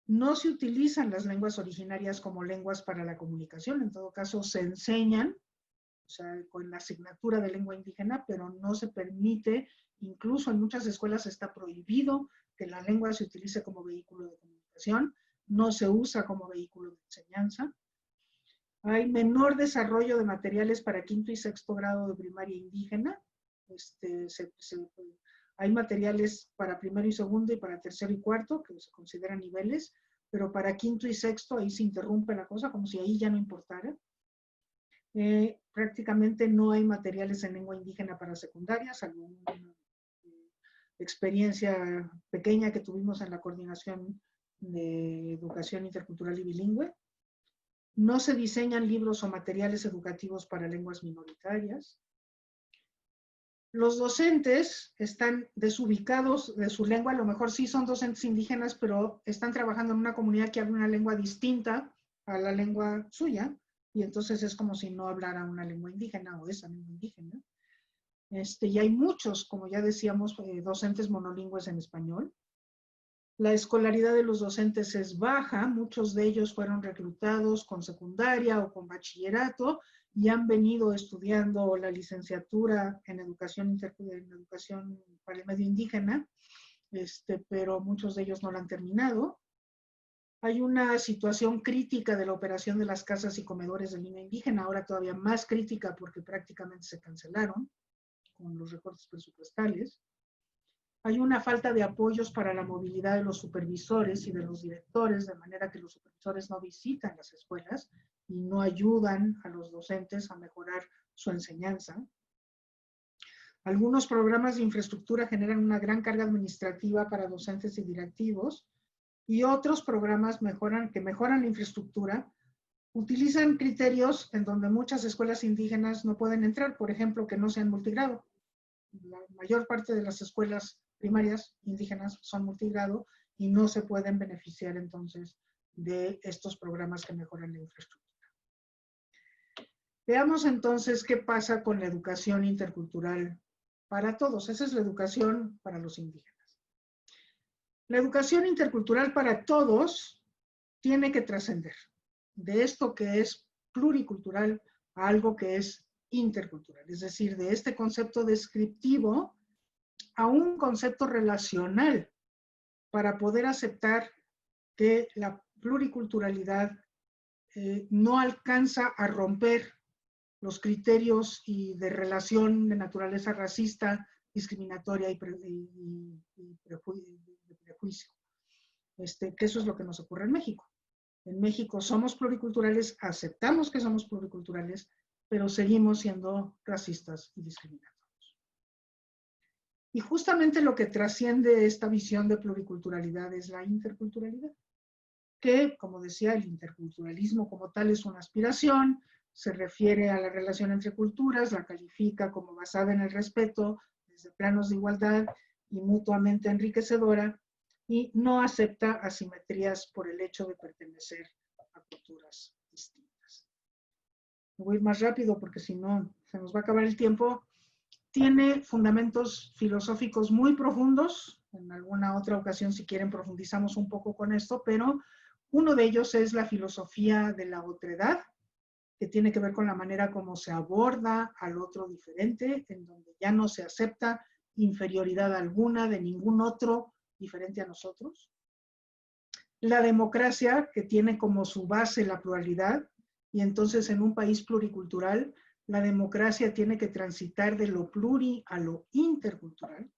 No se utilizan las lenguas originarias como lenguas para la comunicación. En todo caso, se enseñan, o sea, con la asignatura de lengua indígena, pero no se permite. Incluso en muchas escuelas está prohibido que la lengua se utilice como vehículo de comunicación, no se usa como vehículo de enseñanza. Hay menor desarrollo de materiales para 5º y 6º grado de primaria indígena. Hay materiales para 1º y 2º y para 3º y 4º, que se consideran niveles, pero para 5º y 6º ahí se interrumpe la cosa, como si ahí ya no importara. Prácticamente no hay materiales en lengua indígena para secundaria, salvo una experiencia pequeña que tuvimos en la coordinación de educación intercultural y bilingüe. No se diseñan libros o materiales educativos para lenguas minoritarias. Los docentes están desubicados de su lengua, a lo mejor sí son docentes indígenas, pero están trabajando en una comunidad que habla una lengua distinta a la lengua suya, y entonces es como si no hablara una lengua indígena o esa lengua indígena. Y hay muchos, como ya decíamos, docentes monolingües en español. La escolaridad de los docentes es baja, muchos de ellos fueron reclutados con secundaria o con bachillerato y han venido estudiando la licenciatura en educación para el medio indígena, pero muchos de ellos no la han terminado. Hay una situación crítica de la operación de las casas y comedores de niño indígena, ahora todavía más crítica porque prácticamente se cancelaron con los recortes presupuestales. Hay una falta de apoyos para la movilidad de los supervisores y de los directores, de manera que los supervisores no visitan las escuelas y no ayudan a los docentes a mejorar su enseñanza. Algunos programas de infraestructura generan una gran carga administrativa para docentes y directivos, y otros programas que mejoran la infraestructura utilizan criterios en donde muchas escuelas indígenas no pueden entrar, por ejemplo, que no sean multigrado. La mayor parte de las escuelas primarias indígenas son multigrado y no se pueden beneficiar entonces de estos programas que mejoran la infraestructura. Veamos entonces qué pasa con la educación intercultural para todos. Esa es la educación para los indígenas. La educación intercultural para todos tiene que trascender de esto que es pluricultural a algo que es intercultural, es decir, de este concepto descriptivo a un concepto relacional para poder aceptar que la pluriculturalidad no alcanza a romper los criterios y de relación de naturaleza racista, discriminatoria y prejuicio. Que eso es lo que nos ocurre en México. En México somos pluriculturales, aceptamos que somos pluriculturales, pero seguimos siendo racistas y discriminatorios. Y justamente lo que trasciende esta visión de pluriculturalidad es la interculturalidad, que, como decía, el interculturalismo como tal es una aspiración, se refiere a la relación entre culturas, la califica como basada en el respeto, desde planos de igualdad y mutuamente enriquecedora, y no acepta asimetrías por el hecho de pertenecer a culturas distintas. Me voy a ir más rápido porque si no se nos va a acabar el tiempo. Tiene fundamentos filosóficos muy profundos. En alguna otra ocasión, si quieren, profundizamos un poco con esto, pero uno de ellos es la filosofía de la otredad, que tiene que ver con la manera como se aborda al otro diferente, en donde ya no se acepta inferioridad alguna de ningún otro diferente a nosotros. La democracia, que tiene como su base la pluralidad, y entonces en un país pluricultural, la democracia tiene que transitar de lo pluri a lo intercultural.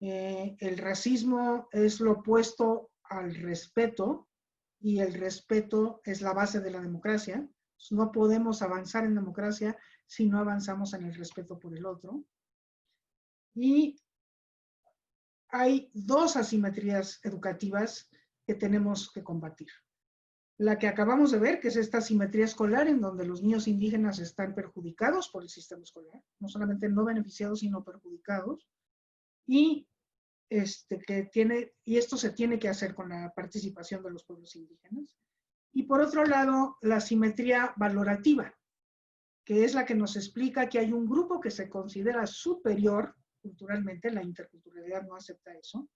El racismo es lo opuesto al respeto, y el respeto es la base de la democracia. No podemos avanzar en democracia si no avanzamos en el respeto por el otro. Y hay dos asimetrías educativas que tenemos que combatir. La que acabamos de ver, que es esta asimetría escolar, en donde los niños indígenas están perjudicados por el sistema escolar, no solamente no beneficiados, sino perjudicados, y esto se tiene que hacer con la participación de los pueblos indígenas. Y por otro lado, la asimetría valorativa, que es la que nos explica que hay un grupo que se considera superior culturalmente, la interculturalidad no acepta eso,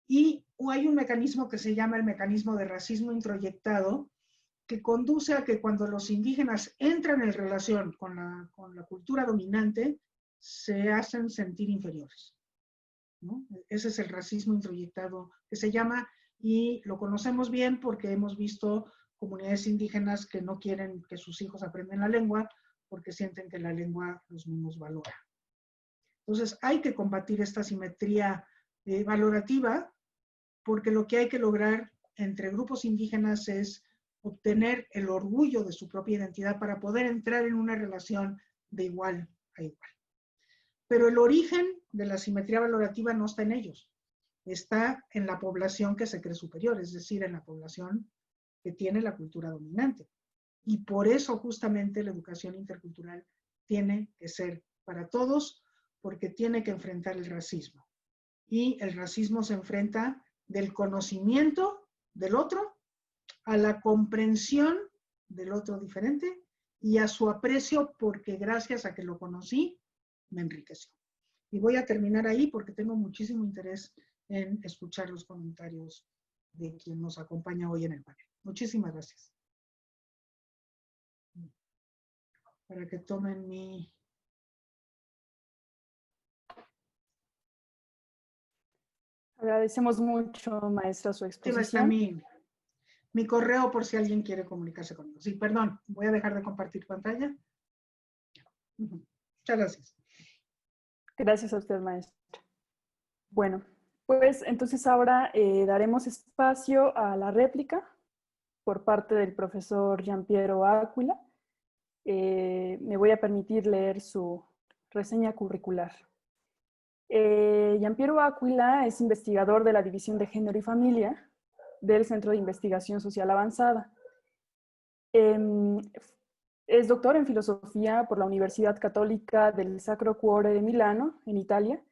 y hay un mecanismo que se llama el mecanismo de racismo introyectado, que conduce a que cuando los indígenas entran en relación con la cultura dominante, se hacen sentir inferiores, ¿no? Ese es el racismo introyectado que se llama, y lo conocemos bien porque hemos visto comunidades indígenas que no quieren que sus hijos aprendan la lengua porque sienten que la lengua los mismos valora. Entonces hay que combatir esta asimetría valorativa, porque lo que hay que lograr entre grupos indígenas es obtener el orgullo de su propia identidad para poder entrar en una relación de igual a igual. Pero el origen de la asimetría valorativa no está en ellos, está en la población que se cree superior, es decir, en la población que tiene la cultura dominante. Y por eso justamente la educación intercultural tiene que ser para todos, porque tiene que enfrentar el racismo. Y el racismo se enfrenta del conocimiento del otro a la comprensión del otro diferente y a su aprecio porque gracias a que lo conocí, me enriqueció. Y voy a terminar ahí porque tengo muchísimo interés en escuchar los comentarios de quien nos acompaña hoy en el panel. Muchísimas gracias. Para que tomen mi... Agradecemos mucho, maestra, su Está exposición. mi correo por si alguien quiere comunicarse conmigo. Sí, perdón, voy a dejar de compartir pantalla. Muchas gracias. Gracias a usted, maestra. Bueno, pues entonces ahora daremos espacio a la réplica por parte del profesor Giampiero Aquila. Me voy a permitir leer su reseña curricular. Giampiero Aquila es investigador de la División de Género y Familia del Centro de Investigación Social Avanzada. Es doctor en filosofía por la Universidad Católica del Sacro Cuore de Milano, en Italia.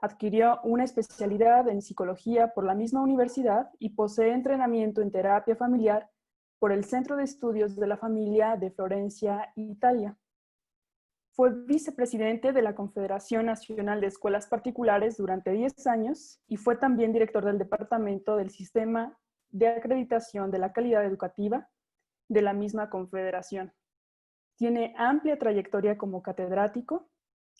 Adquirió una especialidad en psicología por la misma universidad y posee entrenamiento en terapia familiar por el Centro de Estudios de la Familia de Florencia, Italia. Fue vicepresidente de la Confederación Nacional de Escuelas Particulares durante 10 años y fue también director del Departamento del Sistema de Acreditación de la Calidad Educativa de la misma confederación. Tiene amplia trayectoria como catedrático,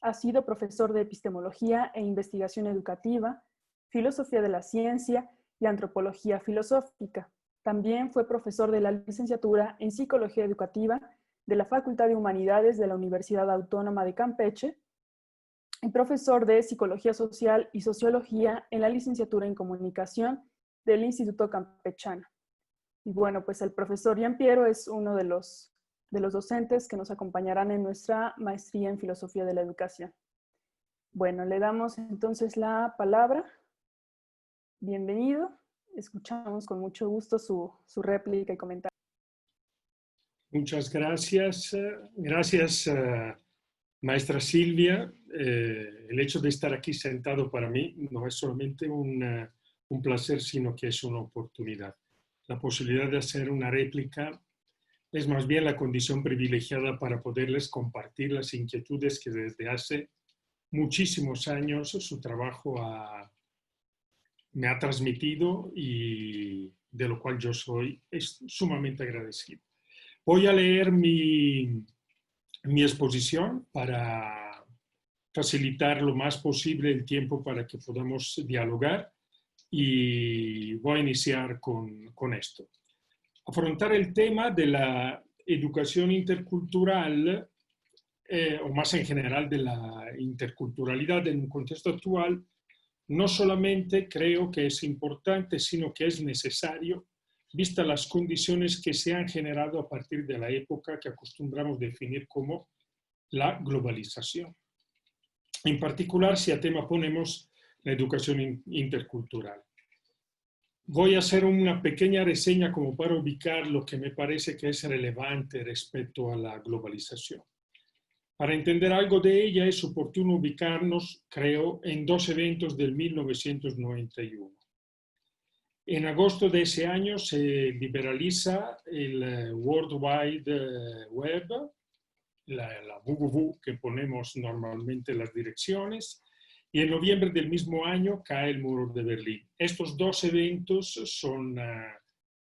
ha sido profesor de epistemología e investigación educativa, filosofía de la ciencia y antropología filosófica. También fue profesor de la licenciatura en psicología educativa de la Facultad de Humanidades de la Universidad Autónoma de Campeche y profesor de psicología social y sociología en la licenciatura en comunicación del Instituto Campechano. Y bueno, pues el profesor Giampiero es uno de los docentes que nos acompañarán en nuestra maestría en filosofía de la educación. Bueno, le damos entonces la palabra. Bienvenido. Escuchamos con mucho gusto su réplica y comentario. Muchas gracias. Gracias, maestra Silvia. El hecho de estar aquí sentado para mí no es solamente un placer, sino que es una oportunidad. La posibilidad de hacer una réplica es más bien la condición privilegiada para poderles compartir las inquietudes que desde hace muchísimos años su trabajo me ha transmitido y de lo cual yo soy sumamente agradecido. Voy a leer mi exposición para facilitar lo más posible el tiempo para que podamos dialogar y voy a iniciar con esto. Afrontar el tema de la educación intercultural, o más en general de la interculturalidad en un contexto actual, no solamente creo que es importante, sino que es necesario, vistas las condiciones que se han generado a partir de la época que acostumbramos definir como la globalización. En particular, si a tema ponemos la educación intercultural. Voy a hacer una pequeña reseña como para ubicar lo que me parece que es relevante respecto a la globalización. Para entender algo de ella es oportuno ubicarnos, creo, en dos eventos del 1991. En agosto de ese año se liberaliza el World Wide Web, la www que ponemos normalmente en las direcciones, y en noviembre del mismo año cae el muro de Berlín. Estos dos eventos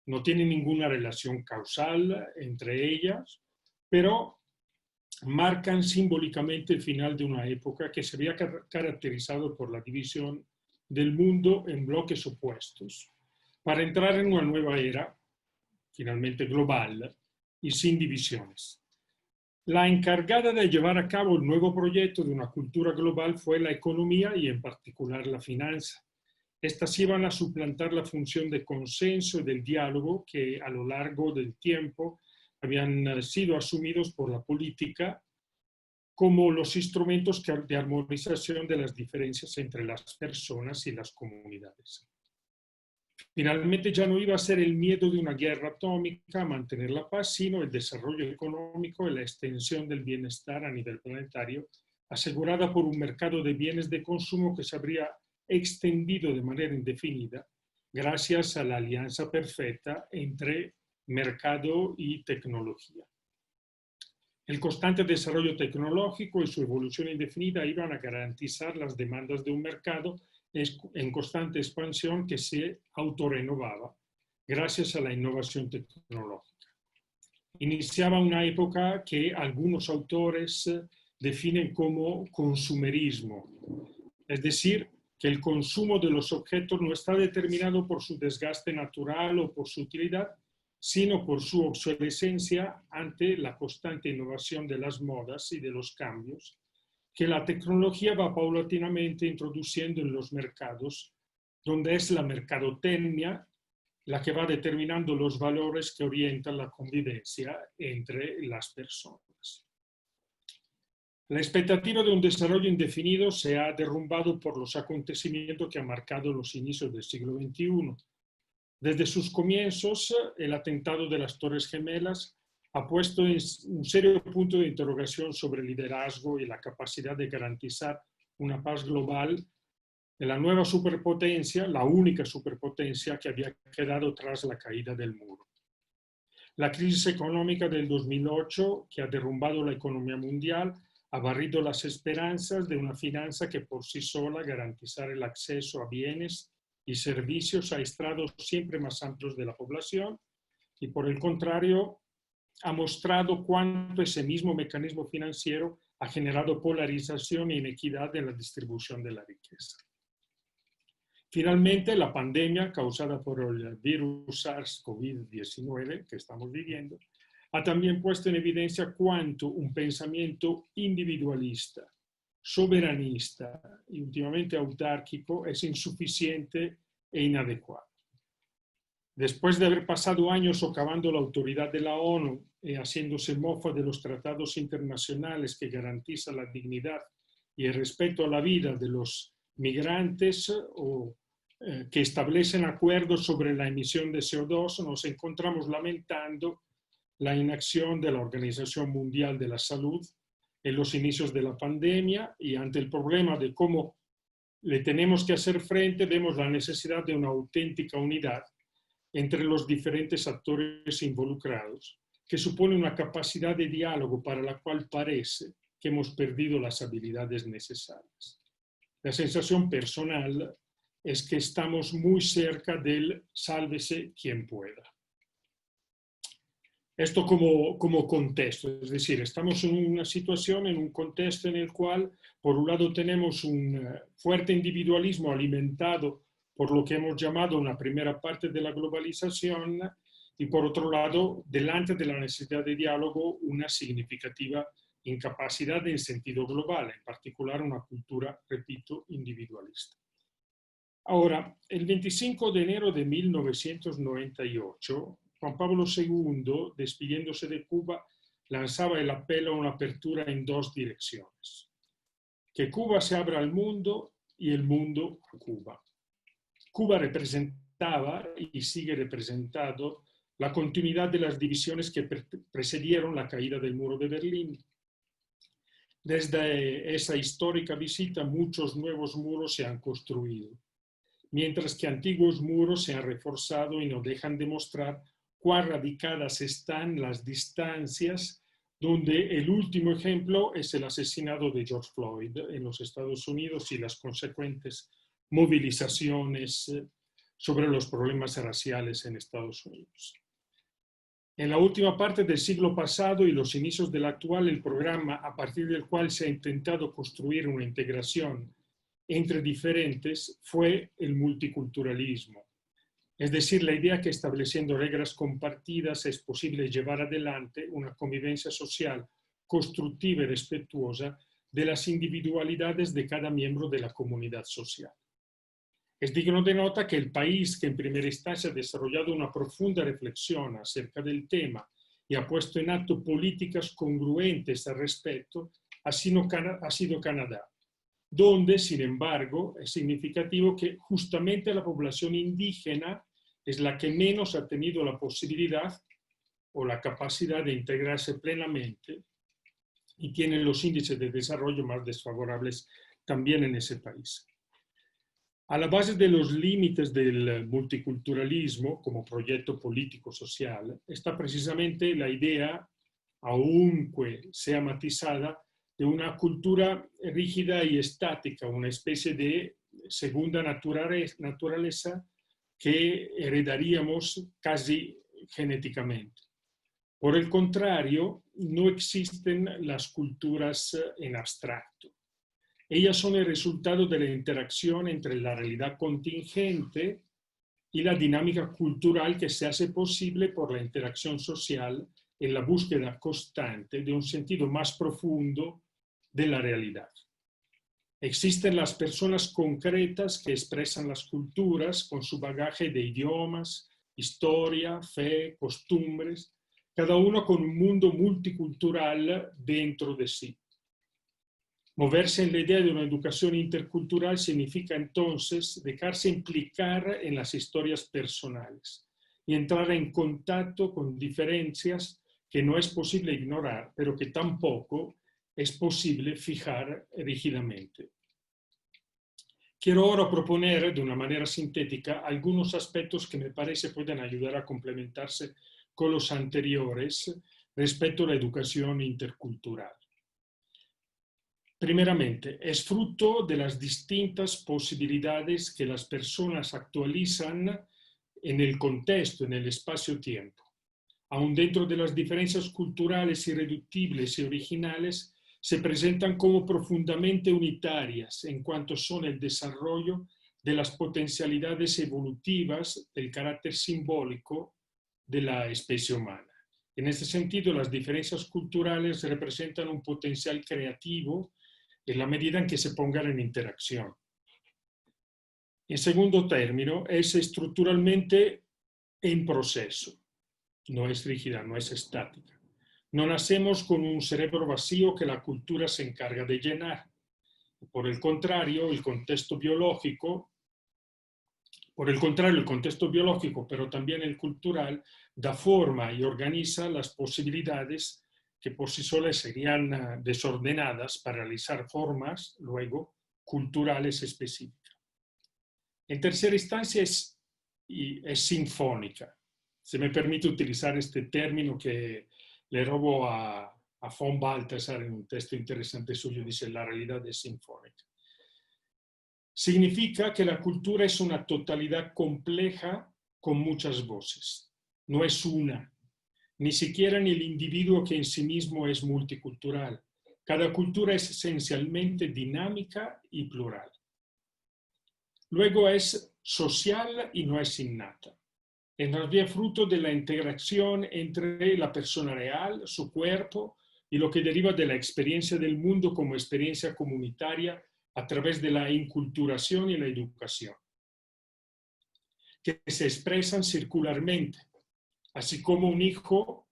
no tienen ninguna relación causal entre ellas, pero marcan simbólicamente el final de una época que se había caracterizado por la división del mundo en bloques opuestos, para entrar en una nueva era, finalmente global y sin divisiones. La encargada de llevar a cabo el nuevo proyecto de una cultura global fue la economía y en particular la finanza. Estas iban a suplantar la función de consenso y del diálogo que a lo largo del tiempo habían sido asumidos por la política como los instrumentos de armonización de las diferencias entre las personas y las comunidades. Finalmente ya no iba a ser el miedo de una guerra atómica a mantener la paz, sino el desarrollo económico y la extensión del bienestar a nivel planetario, asegurada por un mercado de bienes de consumo que se habría extendido de manera indefinida gracias a la alianza perfecta entre mercado y tecnología. El constante desarrollo tecnológico y su evolución indefinida iban a garantizar las demandas de un mercado en constante expansión que se autorrenovaba gracias a la innovación tecnológica. Iniciaba una época que algunos autores definen como consumerismo, es decir, que el consumo de los objetos no está determinado por su desgaste natural o por su utilidad, sino por su obsolescencia ante la constante innovación de las modas y de los cambios que la tecnología va paulatinamente introduciendo en los mercados, donde es la mercadotecnia la que va determinando los valores que orientan la convivencia entre las personas. La expectativa de un desarrollo indefinido se ha derrumbado por los acontecimientos que han marcado los inicios del siglo XXI. Desde sus comienzos, el atentado de las Torres Gemelas ha puesto un serio punto de interrogación sobre el liderazgo y la capacidad de garantizar una paz global de la nueva superpotencia, la única superpotencia que había quedado tras la caída del muro. La crisis económica del 2008, que ha derrumbado la economía mundial, ha barrido las esperanzas de una finanza que por sí sola garantizara el acceso a bienes y servicios a estratos siempre más amplios de la población, y por el contrario, ha mostrado cuánto ese mismo mecanismo financiero ha generado polarización e inequidad en la distribución de la riqueza. Finalmente, la pandemia causada por el virus SARS-CoV-19 que estamos viviendo ha también puesto en evidencia cuánto un pensamiento individualista, soberanista y últimamente autárquico es insuficiente e inadecuado. Después de haber pasado años socavando la autoridad de la ONU y haciéndose mofa de los tratados internacionales que garantizan la dignidad y el respeto a la vida de los migrantes o que establecen acuerdos sobre la emisión de CO2, nos encontramos lamentando la inacción de la Organización Mundial de la Salud en los inicios de la pandemia, y ante el problema de cómo le tenemos que hacer frente, vemos la necesidad de una auténtica unidad entre los diferentes actores involucrados, que supone una capacidad de diálogo para la cual parece que hemos perdido las habilidades necesarias. La sensación personal es que estamos muy cerca del sálvese quien pueda. Esto como contexto, es decir, estamos en una situación, en un contexto en el cual, por un lado, tenemos un fuerte individualismo alimentado por lo que hemos llamado una primera parte de la globalización, y por otro lado, delante de la necesidad de diálogo, una significativa incapacidad en sentido global, en particular una cultura, repito, individualista. Ahora, el 25 de enero de 1998, Juan Pablo II, despidiéndose de Cuba, lanzaba el apelo a una apertura en dos direcciones: que Cuba se abra al mundo y el mundo a Cuba. Cuba representaba y sigue representando la continuidad de las divisiones que precedieron la caída del muro de Berlín. Desde esa histórica visita, muchos nuevos muros se han construido, mientras que antiguos muros se han reforzado y nos dejan demostrar cuán radicadas están las distancias, donde el último ejemplo es el asesinato de George Floyd en los Estados Unidos y las consecuentes movilizaciones sobre los problemas raciales en Estados Unidos. En la última parte del siglo pasado y los inicios del actual, el programa a partir del cual se ha intentado construir una integración entre diferentes fue el multiculturalismo. Es decir, la idea que estableciendo reglas compartidas es posible llevar adelante una convivencia social constructiva y respetuosa de las individualidades de cada miembro de la comunidad social. Es digno de nota que el país que en primera instancia ha desarrollado una profunda reflexión acerca del tema y ha puesto en acto políticas congruentes al respecto ha sido Canadá, donde, sin embargo, es significativo que justamente la población indígena es la que menos ha tenido la posibilidad o la capacidad de integrarse plenamente y tiene los índices de desarrollo más desfavorables también en ese país. A la base de los límites del multiculturalismo como proyecto político-social está precisamente la idea, aunque sea matizada, de una cultura rígida y estática, una especie de segunda naturaleza que heredaríamos casi genéticamente. Por el contrario, no existen las culturas en abstracto. Ellas son el resultado de la interacción entre la realidad contingente y la dinámica cultural que se hace posible por la interacción social en la búsqueda constante de un sentido más profundo de la realidad. Existen las personas concretas que expresan las culturas con su bagaje de idiomas, historia, fe, costumbres, cada uno con un mundo multicultural dentro de sí. Moverse en la idea de una educación intercultural significa entonces dejarse implicar en las historias personales y entrar en contacto con diferencias que no es posible ignorar, pero que tampoco es posible fijar rígidamente. Quiero ahora proponer de una manera sintética algunos aspectos que me parece pueden ayudar a complementarse con los anteriores respecto a la educación intercultural. Primeramente, es fruto de las distintas posibilidades que las personas actualizan en el contexto, en el espacio-tiempo. Aun dentro de las diferencias culturales irreductibles y originales, se presentan como profundamente unitarias en cuanto son el desarrollo de las potencialidades evolutivas del carácter simbólico de la especie humana. En este sentido, las diferencias culturales representan un potencial creativo en la medida en que se pongan en interacción. En segundo término, es estructuralmente en proceso, no es rígida, no es estática. No nacemos con un cerebro vacío que la cultura se encarga de llenar. Por el contrario, el contexto biológico, pero también el cultural, da forma y organiza las posibilidades que por sí solas serían desordenadas para realizar formas, luego, culturales específicas. En tercera instancia es sinfónica. Se me permite utilizar este término que le robo a von Balthasar en un texto interesante suyo, dice: la realidad es sinfónica. Significa que la cultura es una totalidad compleja con muchas voces. No es una, ni siquiera ni el individuo que en sí mismo es multicultural. Cada cultura es esencialmente dinámica y plural. Luego es social y no es innata. Es más bien fruto de la integración entre la persona real, su cuerpo, y lo que deriva de la experiencia del mundo como experiencia comunitaria a través de la inculturación y la educación, que se expresan circularmente, así como un hijo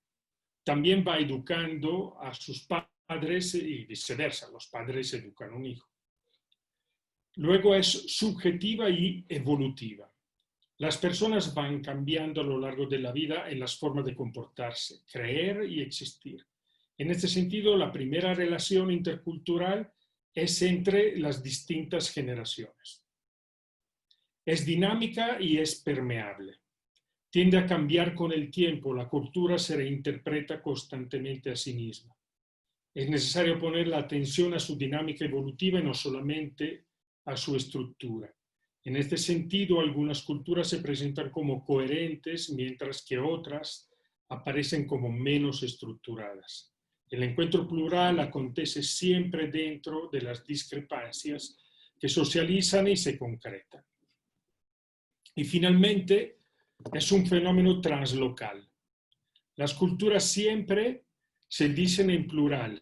también va educando a sus padres y viceversa, los padres educan a un hijo. Luego es subjetiva y evolutiva. Las personas van cambiando a lo largo de la vida en las formas de comportarse, creer y existir. En este sentido, la primera relación intercultural es entre las distintas generaciones. Es dinámica y es permeable. Tiende a cambiar con el tiempo, la cultura se reinterpreta constantemente a sí misma. Es necesario poner la atención a su dinámica evolutiva y no solamente a su estructura. En este sentido, algunas culturas se presentan como coherentes, mientras que otras aparecen como menos estructuradas. El encuentro plural acontece siempre dentro de las discrepancias que socializan y se concretan. Y finalmente, es un fenómeno translocal. Las culturas siempre se dicen en plural,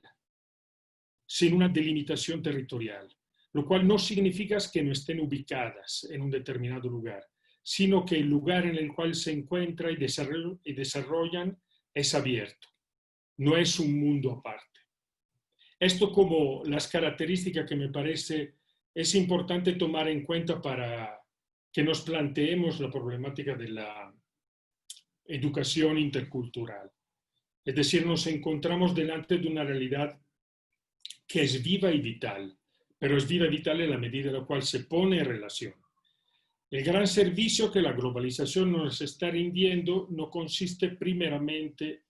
sin una delimitación territorial, lo cual no significa que no estén ubicadas en un determinado lugar, sino que el lugar en el cual se encuentran y desarrollan es abierto, no es un mundo aparte. Esto como las características que me parece es importante tomar en cuenta para que nos planteemos la problemática de la educación intercultural. Es decir, nos encontramos delante de una realidad que es viva y vital, pero es viva y vital en la medida en la cual se pone en relación. El gran servicio que la globalización nos está rindiendo no consiste primeramente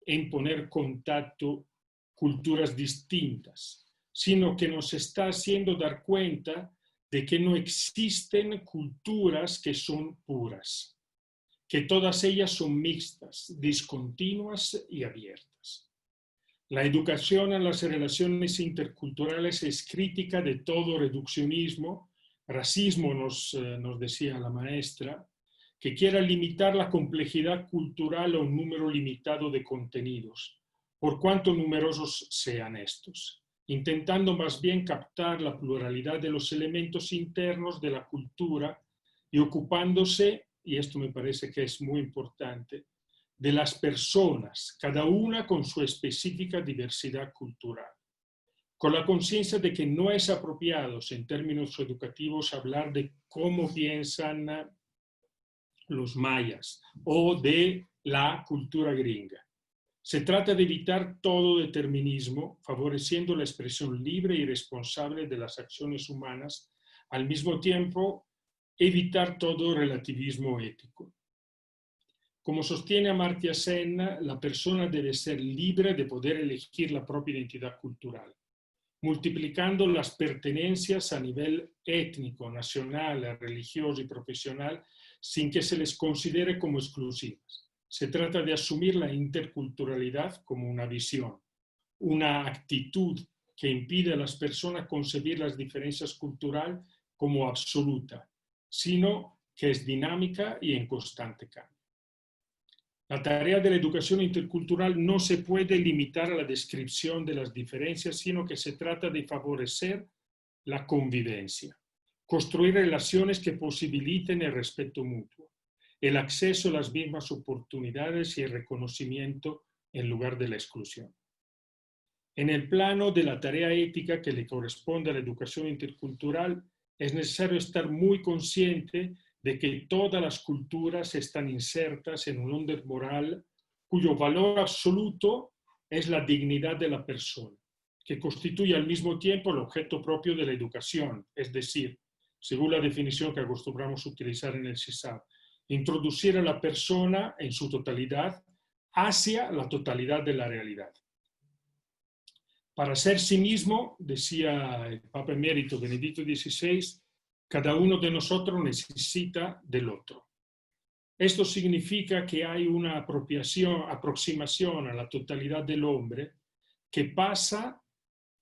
en poner contacto culturas distintas, sino que nos está haciendo dar cuenta de que no existen culturas que son puras, que todas ellas son mixtas, discontinuas y abiertas. La educación en las relaciones interculturales es crítica de todo reduccionismo, racismo, nos decía la maestra, que quiera limitar la complejidad cultural a un número limitado de contenidos, por cuanto numerosos sean estos, intentando más bien captar la pluralidad de los elementos internos de la cultura y ocupándose, y esto me parece que es muy importante, de las personas, cada una con su específica diversidad cultural, con la conciencia de que no es apropiado en términos educativos hablar de cómo piensan los mayas o de la cultura gringa. Se trata de evitar todo determinismo, favoreciendo la expresión libre y responsable de las acciones humanas al mismo tiempo evitar todo relativismo ético. Como sostiene Amartya Sen, la persona debe ser libre de poder elegir la propia identidad cultural, multiplicando las pertenencias a nivel étnico, nacional, religioso y profesional sin que se les considere como exclusivas. Se trata de asumir la interculturalidad como una visión, una actitud que impide a las personas concebir las diferencias culturales como absoluta, sino que es dinámica y en constante cambio. La tarea de la educación intercultural no se puede limitar a la descripción de las diferencias, sino que se trata de favorecer la convivencia, construir relaciones que posibiliten el respeto mutuo, el acceso a las mismas oportunidades y el reconocimiento en lugar de la exclusión. En el plano de la tarea ética que le corresponde a la educación intercultural, es necesario estar muy consciente de que todas las culturas están insertas en un orden moral cuyo valor absoluto es la dignidad de la persona, que constituye al mismo tiempo el objeto propio de la educación, es decir, según la definición que acostumbramos a utilizar en el CISAB, introducir a la persona en su totalidad hacia la totalidad de la realidad. Para ser sí mismo, decía el Papa Emérito Benedicto XVI, cada uno de nosotros necesita del otro. Esto significa que hay una aproximación a la totalidad del hombre que pasa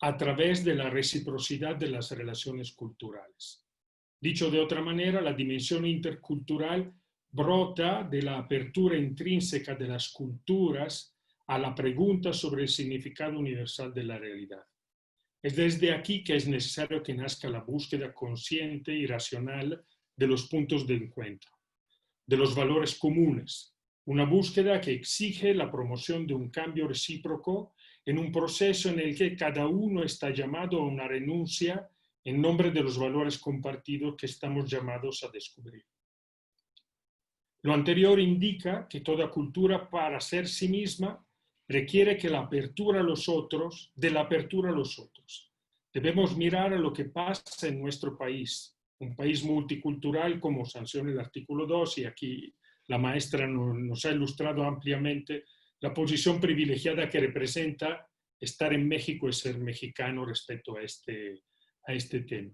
a través de la reciprocidad de las relaciones culturales. Dicho de otra manera, la dimensión intercultural brota de la apertura intrínseca de las culturas a la pregunta sobre el significado universal de la realidad. Es desde aquí que es necesario que nazca la búsqueda consciente y racional de los puntos de encuentro, de los valores comunes, una búsqueda que exige la promoción de un cambio recíproco en un proceso en el que cada uno está llamado a una renuncia en nombre de los valores compartidos que estamos llamados a descubrir. Lo anterior indica que toda cultura, para ser sí misma, requiere que la apertura a los otros, de la apertura a los otros. Debemos mirar a lo que pasa en nuestro país, un país multicultural como sanciona el artículo 2, y aquí la maestra nos ha ilustrado ampliamente la posición privilegiada que representa estar en México y ser mexicano respecto a este tema.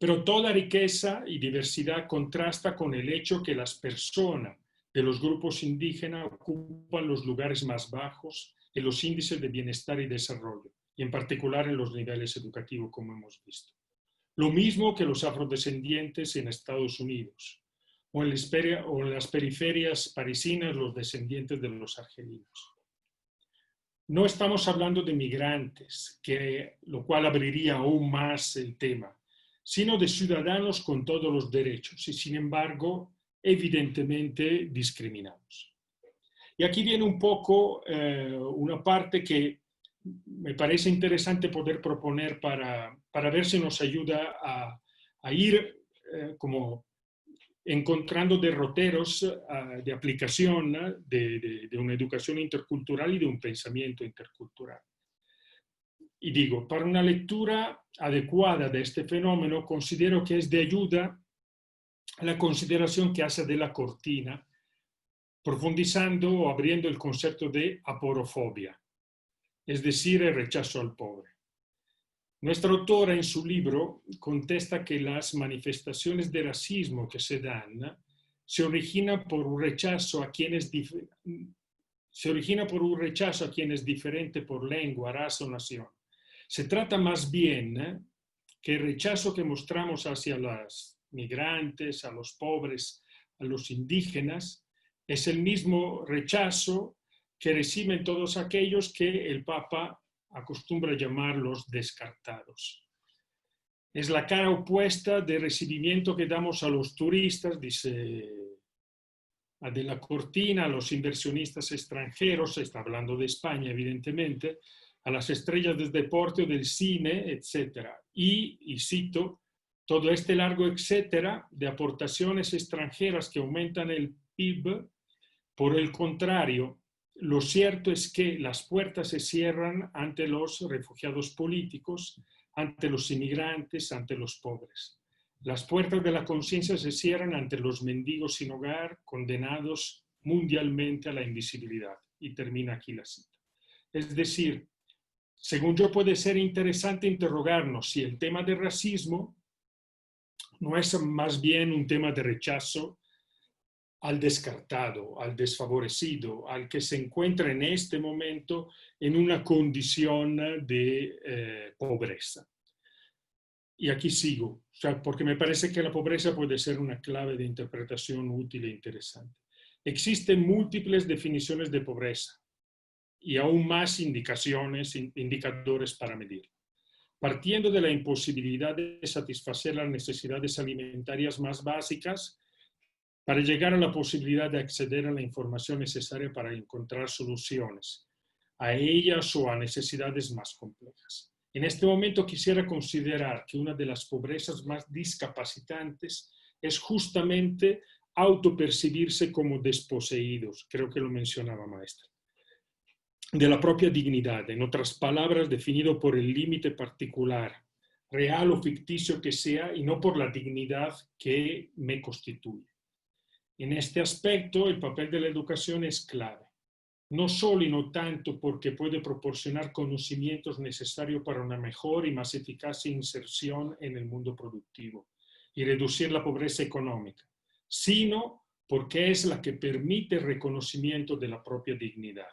Pero toda riqueza y diversidad contrasta con el hecho que las personas de los grupos indígenas ocupan los lugares más bajos en los índices de bienestar y desarrollo, y en particular en los niveles educativos, como hemos visto. Lo mismo que los afrodescendientes en Estados Unidos, o en las periferias parisinas los descendientes de los argelinos. No estamos hablando de migrantes, lo cual abriría aún más el tema, sino de ciudadanos con todos los derechos y, sin embargo, evidentemente discriminados. Y aquí viene un poco una parte que me parece interesante poder proponer para ver si nos ayuda a ir como encontrando derroteros de aplicación de una educación intercultural y de un pensamiento intercultural. Y digo, para una lectura adecuada de este fenómeno, considero que es de ayuda la consideración que hace de la cortina, profundizando o abriendo el concepto de aporofobia, es decir, el rechazo al pobre. Nuestra autora en su libro contesta que las manifestaciones de racismo que se dan se originan por un rechazo a quien es diferente por lengua, raza o nación. Se trata más bien que el rechazo que mostramos hacia los migrantes, a los pobres, a los indígenas, es el mismo rechazo que reciben todos aquellos que el Papa acostumbra llamarlos descartados. Es la cara opuesta del recibimiento que damos a los turistas, dice Adela Cortina, a los inversionistas extranjeros, está hablando de España evidentemente, a las estrellas del deporte o del cine, etc. Y cito, todo este largo etcétera de aportaciones extranjeras que aumentan el PIB, por el contrario, lo cierto es que las puertas se cierran ante los refugiados políticos, ante los inmigrantes, ante los pobres. Las puertas de la conciencia se cierran ante los mendigos sin hogar, condenados mundialmente a la invisibilidad. Y termina aquí la cita. Es decir, según yo, puede ser interesante interrogarnos si el tema del racismo no es más bien un tema de rechazo al descartado, al desfavorecido, al que se encuentra en este momento en una condición de pobreza. Y aquí sigo, o sea, porque me parece que la pobreza puede ser una clave de interpretación útil e interesante. Existen múltiples definiciones de pobreza y aún más indicadores para medir. Partiendo de la imposibilidad de satisfacer las necesidades alimentarias más básicas, para llegar a la posibilidad de acceder a la información necesaria para encontrar soluciones a ellas o a necesidades más complejas. En este momento quisiera considerar que una de las pobrezas más discapacitantes es justamente autopercibirse como desposeídos, creo que lo mencionaba maestra, de la propia dignidad, en otras palabras, definido por el límite particular, real o ficticio que sea, y no por la dignidad que me constituye. En este aspecto, el papel de la educación es clave, no solo y no tanto porque puede proporcionar conocimientos necesarios para una mejor y más eficaz inserción en el mundo productivo y reducir la pobreza económica, sino porque es la que permite el reconocimiento de la propia dignidad,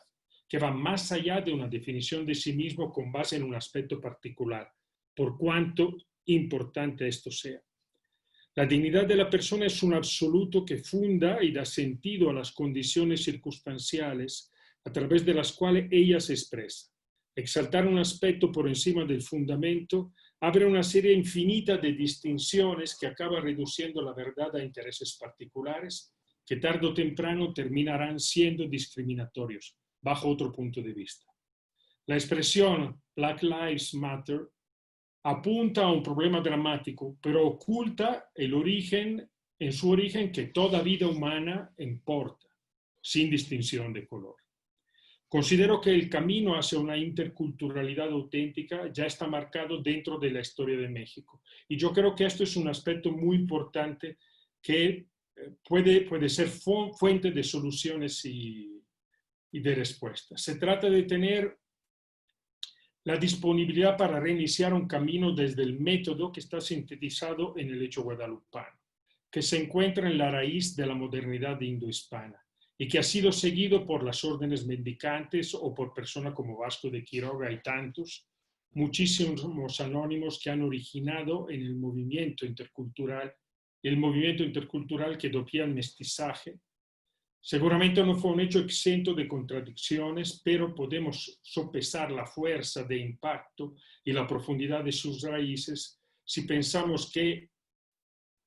que va más allá de una definición de sí mismo con base en un aspecto particular, por cuanto importante esto sea. La dignidad de la persona es un absoluto que funda y da sentido a las condiciones circunstanciales a través de las cuales ella se expresa. Exaltar un aspecto por encima del fundamento abre una serie infinita de distinciones que acaba reduciendo la verdad a intereses particulares que tarde o temprano terminarán siendo discriminatorios bajo otro punto de vista. La expresión Black Lives Matter apunta a un problema dramático, pero oculta en su origen que toda vida humana importa, sin distinción de color. Considero que el camino hacia una interculturalidad auténtica ya está marcado dentro de la historia de México. Y yo creo que esto es un aspecto muy importante que puede ser fuente de soluciones y de respuestas. Se trata de tener la disponibilidad para reiniciar un camino desde el método que está sintetizado en el hecho guadalupano, que se encuentra en la raíz de la modernidad indohispana y que ha sido seguido por las órdenes mendicantes o por personas como Vasco de Quiroga y tantos, muchísimos anónimos que han originado en el movimiento intercultural que doquía el mestizaje. Seguramente no fue un hecho exento de contradicciones, pero podemos sopesar la fuerza de impacto y la profundidad de sus raíces si pensamos que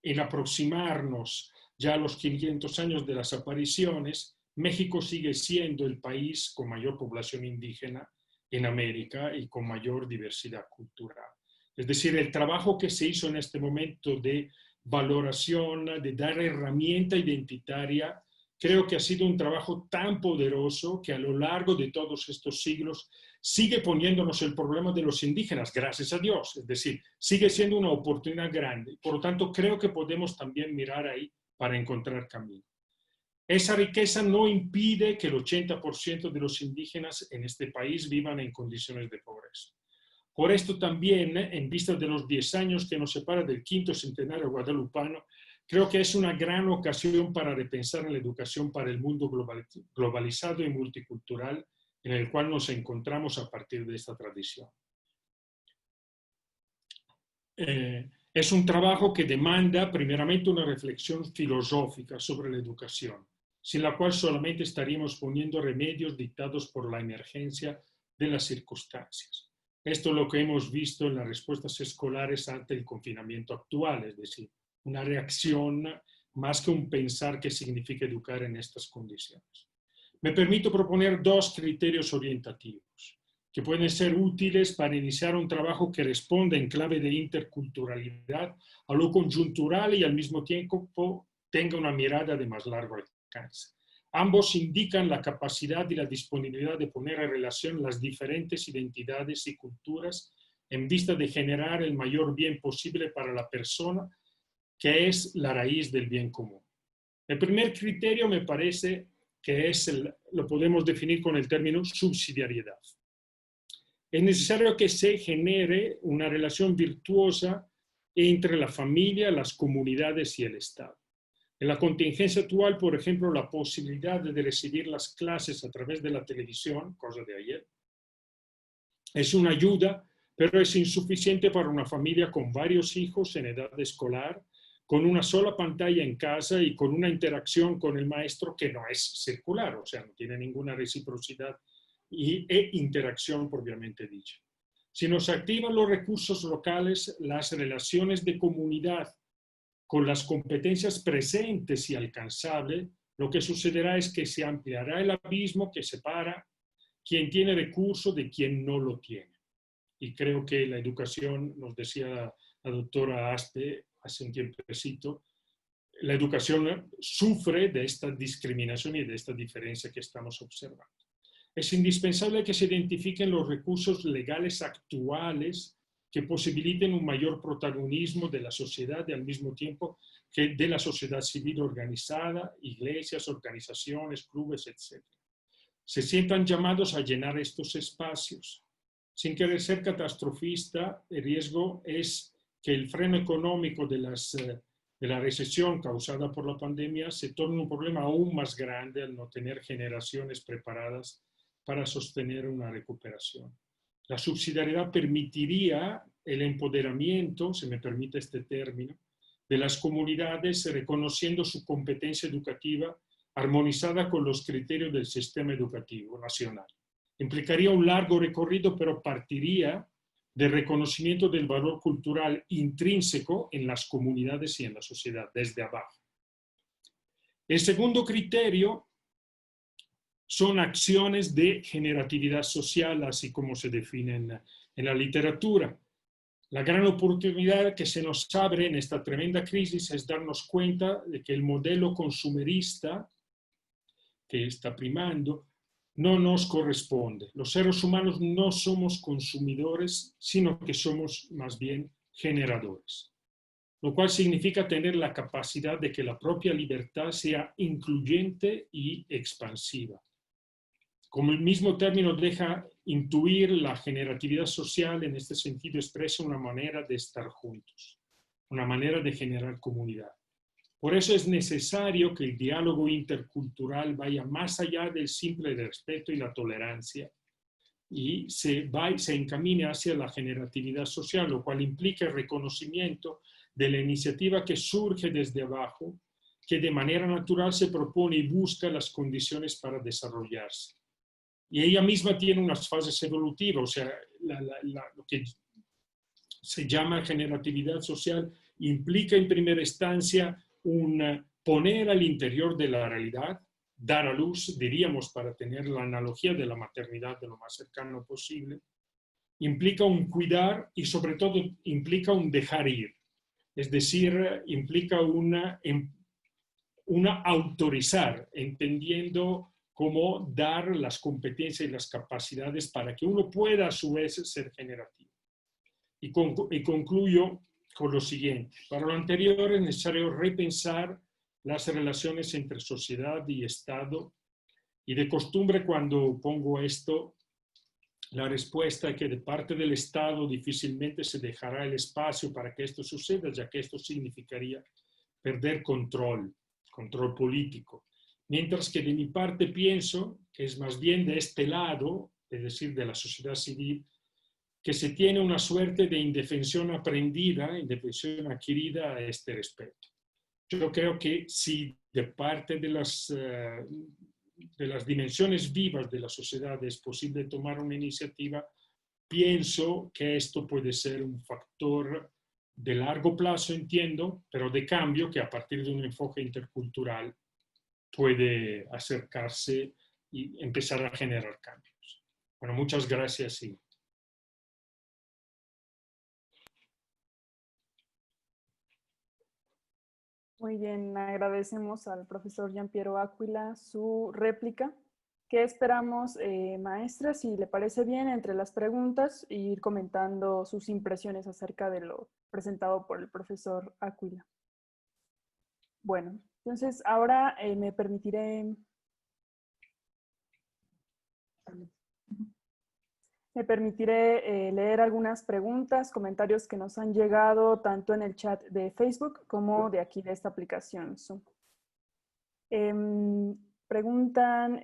en aproximarnos ya a los 500 años de las apariciones, México sigue siendo el país con mayor población indígena en América y con mayor diversidad cultural. Es decir, el trabajo que se hizo en este momento de valoración, de dar herramienta identitaria, creo que ha sido un trabajo tan poderoso que a lo largo de todos estos siglos sigue poniéndonos el problema de los indígenas, gracias a Dios. Es decir, sigue siendo una oportunidad grande. Por lo tanto, creo que podemos también mirar ahí para encontrar camino. Esa riqueza no impide que el 80% de los indígenas en este país vivan en condiciones de pobreza. Por esto también, en vista de los 10 años que nos separa del 5º centenario guadalupano, creo que es una gran ocasión para repensar en la educación para el mundo globalizado y multicultural en el cual nos encontramos a partir de esta tradición. Es un trabajo que demanda primeramente una reflexión filosófica sobre la educación, sin la cual solamente estaríamos poniendo remedios dictados por la emergencia de las circunstancias. Esto es lo que hemos visto en las respuestas escolares ante el confinamiento actual, es decir, una reacción más que un pensar que significa educar en estas condiciones. Me permito proponer 2 criterios orientativos que pueden ser útiles para iniciar un trabajo que responda en clave de interculturalidad a lo conjuntural y al mismo tiempo tenga una mirada de más largo alcance. Ambos indican la capacidad y la disponibilidad de poner en relación las diferentes identidades y culturas en vista de generar el mayor bien posible para la persona, que es la raíz del bien común. El primer criterio me parece que lo podemos definir con el término subsidiariedad. Es necesario que se genere una relación virtuosa entre la familia, las comunidades y el Estado. En la contingencia actual, por ejemplo, la posibilidad de recibir las clases a través de la televisión, cosa de ayer, es una ayuda, pero es insuficiente para una familia con varios hijos en edad escolar, con una sola pantalla en casa y con una interacción con el maestro que no es circular, o sea, no tiene ninguna reciprocidad e interacción propiamente dicha. Si nos activan los recursos locales, las relaciones de comunidad con las competencias presentes y alcanzables, lo que sucederá es que se ampliará el abismo que separa quien tiene recursos de quien no lo tiene. Y creo que la educación, nos decía la doctora Aspe hace un tiempecito, la educación sufre de esta discriminación y de esta diferencia que estamos observando. Es indispensable que se identifiquen los recursos legales actuales que posibiliten un mayor protagonismo de la sociedad y al mismo tiempo que de la sociedad civil organizada, iglesias, organizaciones, clubes, etc. Se sientan llamados a llenar estos espacios. Sin querer ser catastrofista, el riesgo es que el freno económico de la recesión causada por la pandemia se torne un problema aún más grande al no tener generaciones preparadas para sostener una recuperación. La subsidiariedad permitiría el empoderamiento, se me permite este término, de las comunidades reconociendo su competencia educativa armonizada con los criterios del sistema educativo nacional. Implicaría un largo recorrido, pero partiría del reconocimiento del valor cultural intrínseco en las comunidades y en la sociedad, desde abajo. El segundo criterio son acciones de generatividad social, así como se definen en la literatura. La gran oportunidad que se nos abre en esta tremenda crisis es darnos cuenta de que el modelo consumerista que está primando no nos corresponde. Los seres humanos no somos consumidores, sino que somos más bien generadores. Lo cual significa tener la capacidad de que la propia libertad sea incluyente y expansiva. Como el mismo término deja intuir, la generatividad social en este sentido expresa una manera de estar juntos, una manera de generar comunidad. Por eso es necesario que el diálogo intercultural vaya más allá del simple respeto y la tolerancia y se encamine hacia la generatividad social, lo cual implica el reconocimiento de la iniciativa que surge desde abajo, que de manera natural se propone y busca las condiciones para desarrollarse. Y ella misma tiene unas fases evolutivas, o sea, lo que se llama generatividad social implica en primera instancia poner al interior de la realidad, dar a luz, diríamos, para tener la analogía de la maternidad de lo más cercano posible, implica un cuidar y sobre todo implica un dejar ir, es decir, implica una autorizar, entendiendo cómo dar las competencias y las capacidades para que uno pueda a su vez ser generativo. Y concluyo con lo siguiente. Para lo anterior es necesario repensar las relaciones entre sociedad y Estado, y de costumbre cuando pongo esto, la respuesta es que de parte del Estado difícilmente se dejará el espacio para que esto suceda, ya que esto significaría perder control político. Mientras que de mi parte pienso que es más bien de este lado, es decir, de la sociedad civil, que se tiene una suerte de indefensión aprendida, indefensión adquirida a este respecto. Yo creo que si de parte de las dimensiones vivas de la sociedad es posible tomar una iniciativa, pienso que esto puede ser un factor de largo plazo, entiendo, pero de cambio que a partir de un enfoque intercultural puede acercarse y empezar a generar cambios. Bueno, muchas gracias. Sí. Muy bien, agradecemos al profesor Gianpiero Aquila su réplica. ¿Qué esperamos, maestra? Si le parece bien, entre las preguntas, ir comentando sus impresiones acerca de lo presentado por el profesor Aquila. Bueno, entonces ahora me permitiré leer algunas preguntas, comentarios que nos han llegado tanto en el chat de Facebook como de aquí de esta aplicación Zoom. Preguntan,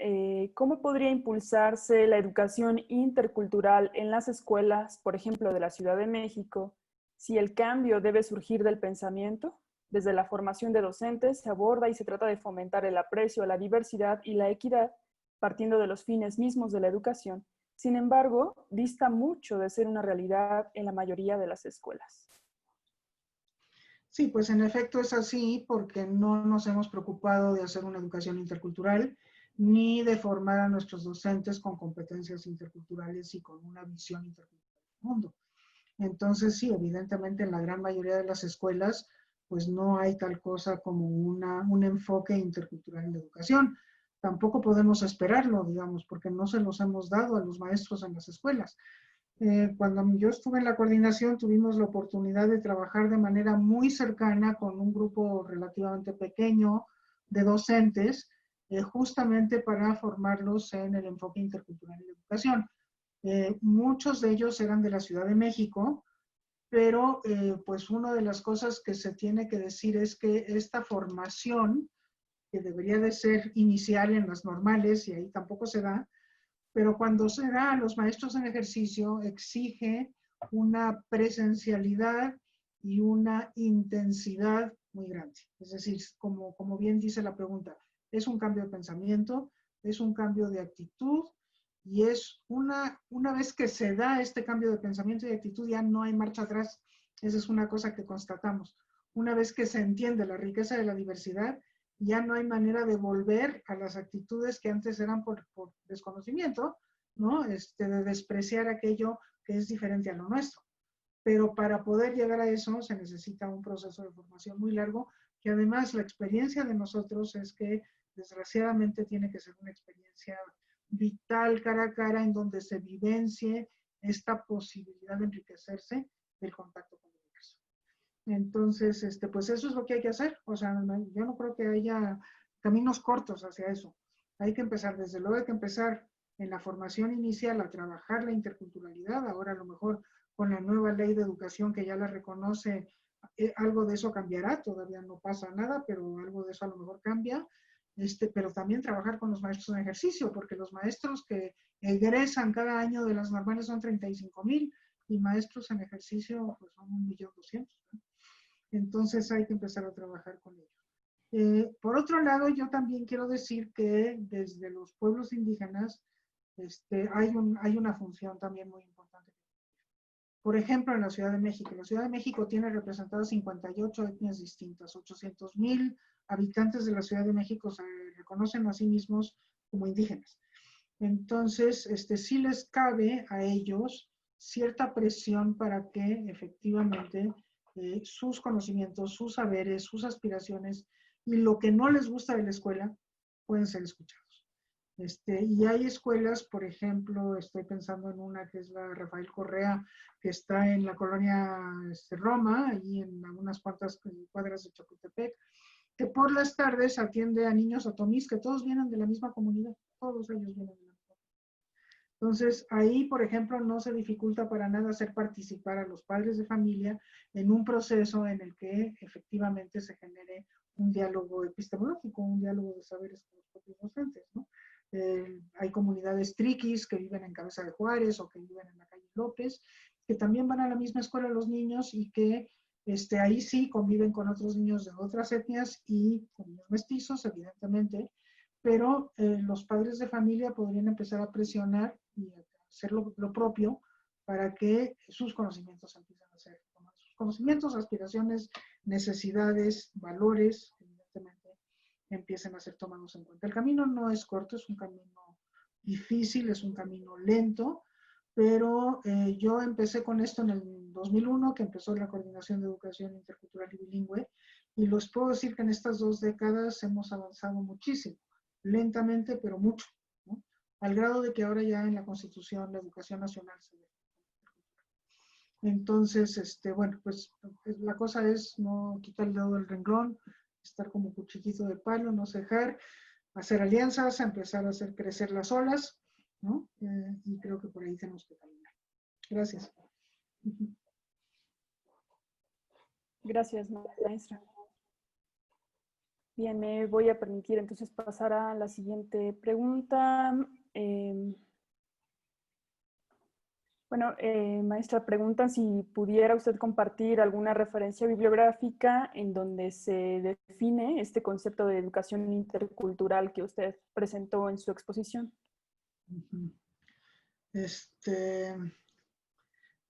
¿cómo podría impulsarse la educación intercultural en las escuelas, por ejemplo, de la Ciudad de México, si el cambio debe surgir del pensamiento? Desde la formación de docentes se aborda y se trata de fomentar el aprecio a la diversidad y la equidad, partiendo de los fines mismos de la educación. Sin embargo, dista mucho de ser una realidad en la mayoría de las escuelas. Sí, pues en efecto es así porque no nos hemos preocupado de hacer una educación intercultural ni de formar a nuestros docentes con competencias interculturales y con una visión intercultural del mundo. Entonces, sí, evidentemente en la gran mayoría de las escuelas, pues no hay tal cosa como un enfoque intercultural en la educación. Tampoco podemos esperarlo, digamos, porque no se los hemos dado a los maestros en las escuelas. Cuando yo estuve en la coordinación, tuvimos la oportunidad de trabajar de manera muy cercana con un grupo relativamente pequeño de docentes, justamente para formarlos en el enfoque intercultural en la educación. Muchos de ellos eran de la Ciudad de México, pero pues una de las cosas que se tiene que decir es que esta formación, que debería de ser inicial en las normales, y ahí tampoco se da, pero cuando se da a los maestros en ejercicio, exige una presencialidad y una intensidad muy grande. Es decir, como bien dice la pregunta, es un cambio de pensamiento, es un cambio de actitud, y es una vez que se da este cambio de pensamiento y de actitud, ya no hay marcha atrás. Esa es una cosa que constatamos. Una vez que se entiende la riqueza de la diversidad, ya no hay manera de volver a las actitudes que antes eran por desconocimiento, ¿no? De despreciar aquello que es diferente a lo nuestro. Pero para poder llegar a eso se necesita un proceso de formación muy largo, que además la experiencia de nosotros es que desgraciadamente tiene que ser una experiencia vital, cara a cara, en donde se vivencie esta posibilidad de enriquecerse del contacto con el universo. Entonces, pues eso es lo que hay que hacer. O sea, yo no creo que haya caminos cortos hacia eso. Hay que empezar, desde luego hay que empezar en la formación inicial a trabajar la interculturalidad. Ahora a lo mejor con la nueva ley de educación que ya la reconoce, algo de eso cambiará. Todavía no pasa nada, pero algo de eso a lo mejor cambia. Pero también trabajar con los maestros en ejercicio, porque los maestros que egresan cada año de las normales son 35,000 y maestros en ejercicio pues son 1,200,000. ¿no? Entonces hay que empezar a trabajar con ellos. Por otro lado, yo también quiero decir que desde los pueblos indígenas hay una función también muy importante. Por ejemplo, en la Ciudad de México. La Ciudad de México tiene representadas 58 etnias distintas. 800,000 habitantes de la Ciudad de México se reconocen a sí mismos como indígenas. Entonces, sí les cabe a ellos cierta presión para que efectivamente sus conocimientos, sus saberes, sus aspiraciones y lo que no les gusta de la escuela pueden ser escuchados. Y hay escuelas, por ejemplo, estoy pensando en una que es la Rafael Correa, que está en la colonia Roma, allí en algunas cuantas cuadras de Chapultepec, que por las tardes atiende a niños otomís, que todos vienen de la misma comunidad, todos ellos vienen de la misma comunidad. Entonces, ahí, por ejemplo, no se dificulta para nada hacer participar a los padres de familia en un proceso en el que efectivamente se genere un diálogo epistemológico, un diálogo de saberes con los propios docentes, ¿no? Hay comunidades triquis que viven en Cabeza de Juárez o que viven en la calle López, que también van a la misma escuela los niños y que ahí sí conviven con otros niños de otras etnias y con niños mestizos, evidentemente, pero los padres de familia podrían empezar a presionar y hacer lo propio para que sus conocimientos empiecen a ser, sus conocimientos, aspiraciones, necesidades, valores, evidentemente, empiecen a ser tomados en cuenta. El camino no es corto, es un camino difícil, es un camino lento, pero yo empecé con esto en el 2001, que empezó la Coordinación de Educación Intercultural y Bilingüe, y les puedo decir que en estas 2 décadas hemos avanzado muchísimo, lentamente, pero mucho, ¿no? al grado de que ahora ya en la Constitución la educación nacional se ve. Entonces, bueno, pues la cosa es no quitar el dedo del renglón, estar como cuchillito de palo, no cejar, hacer alianzas, empezar a hacer crecer las olas, ¿no? Y creo que por ahí tenemos que caminar. Gracias. Gracias, maestra. Bien, me voy a permitir entonces pasar a la siguiente pregunta. Maestra, preguntan si pudiera usted compartir alguna referencia bibliográfica en donde se define este concepto de educación intercultural que usted presentó en su exposición.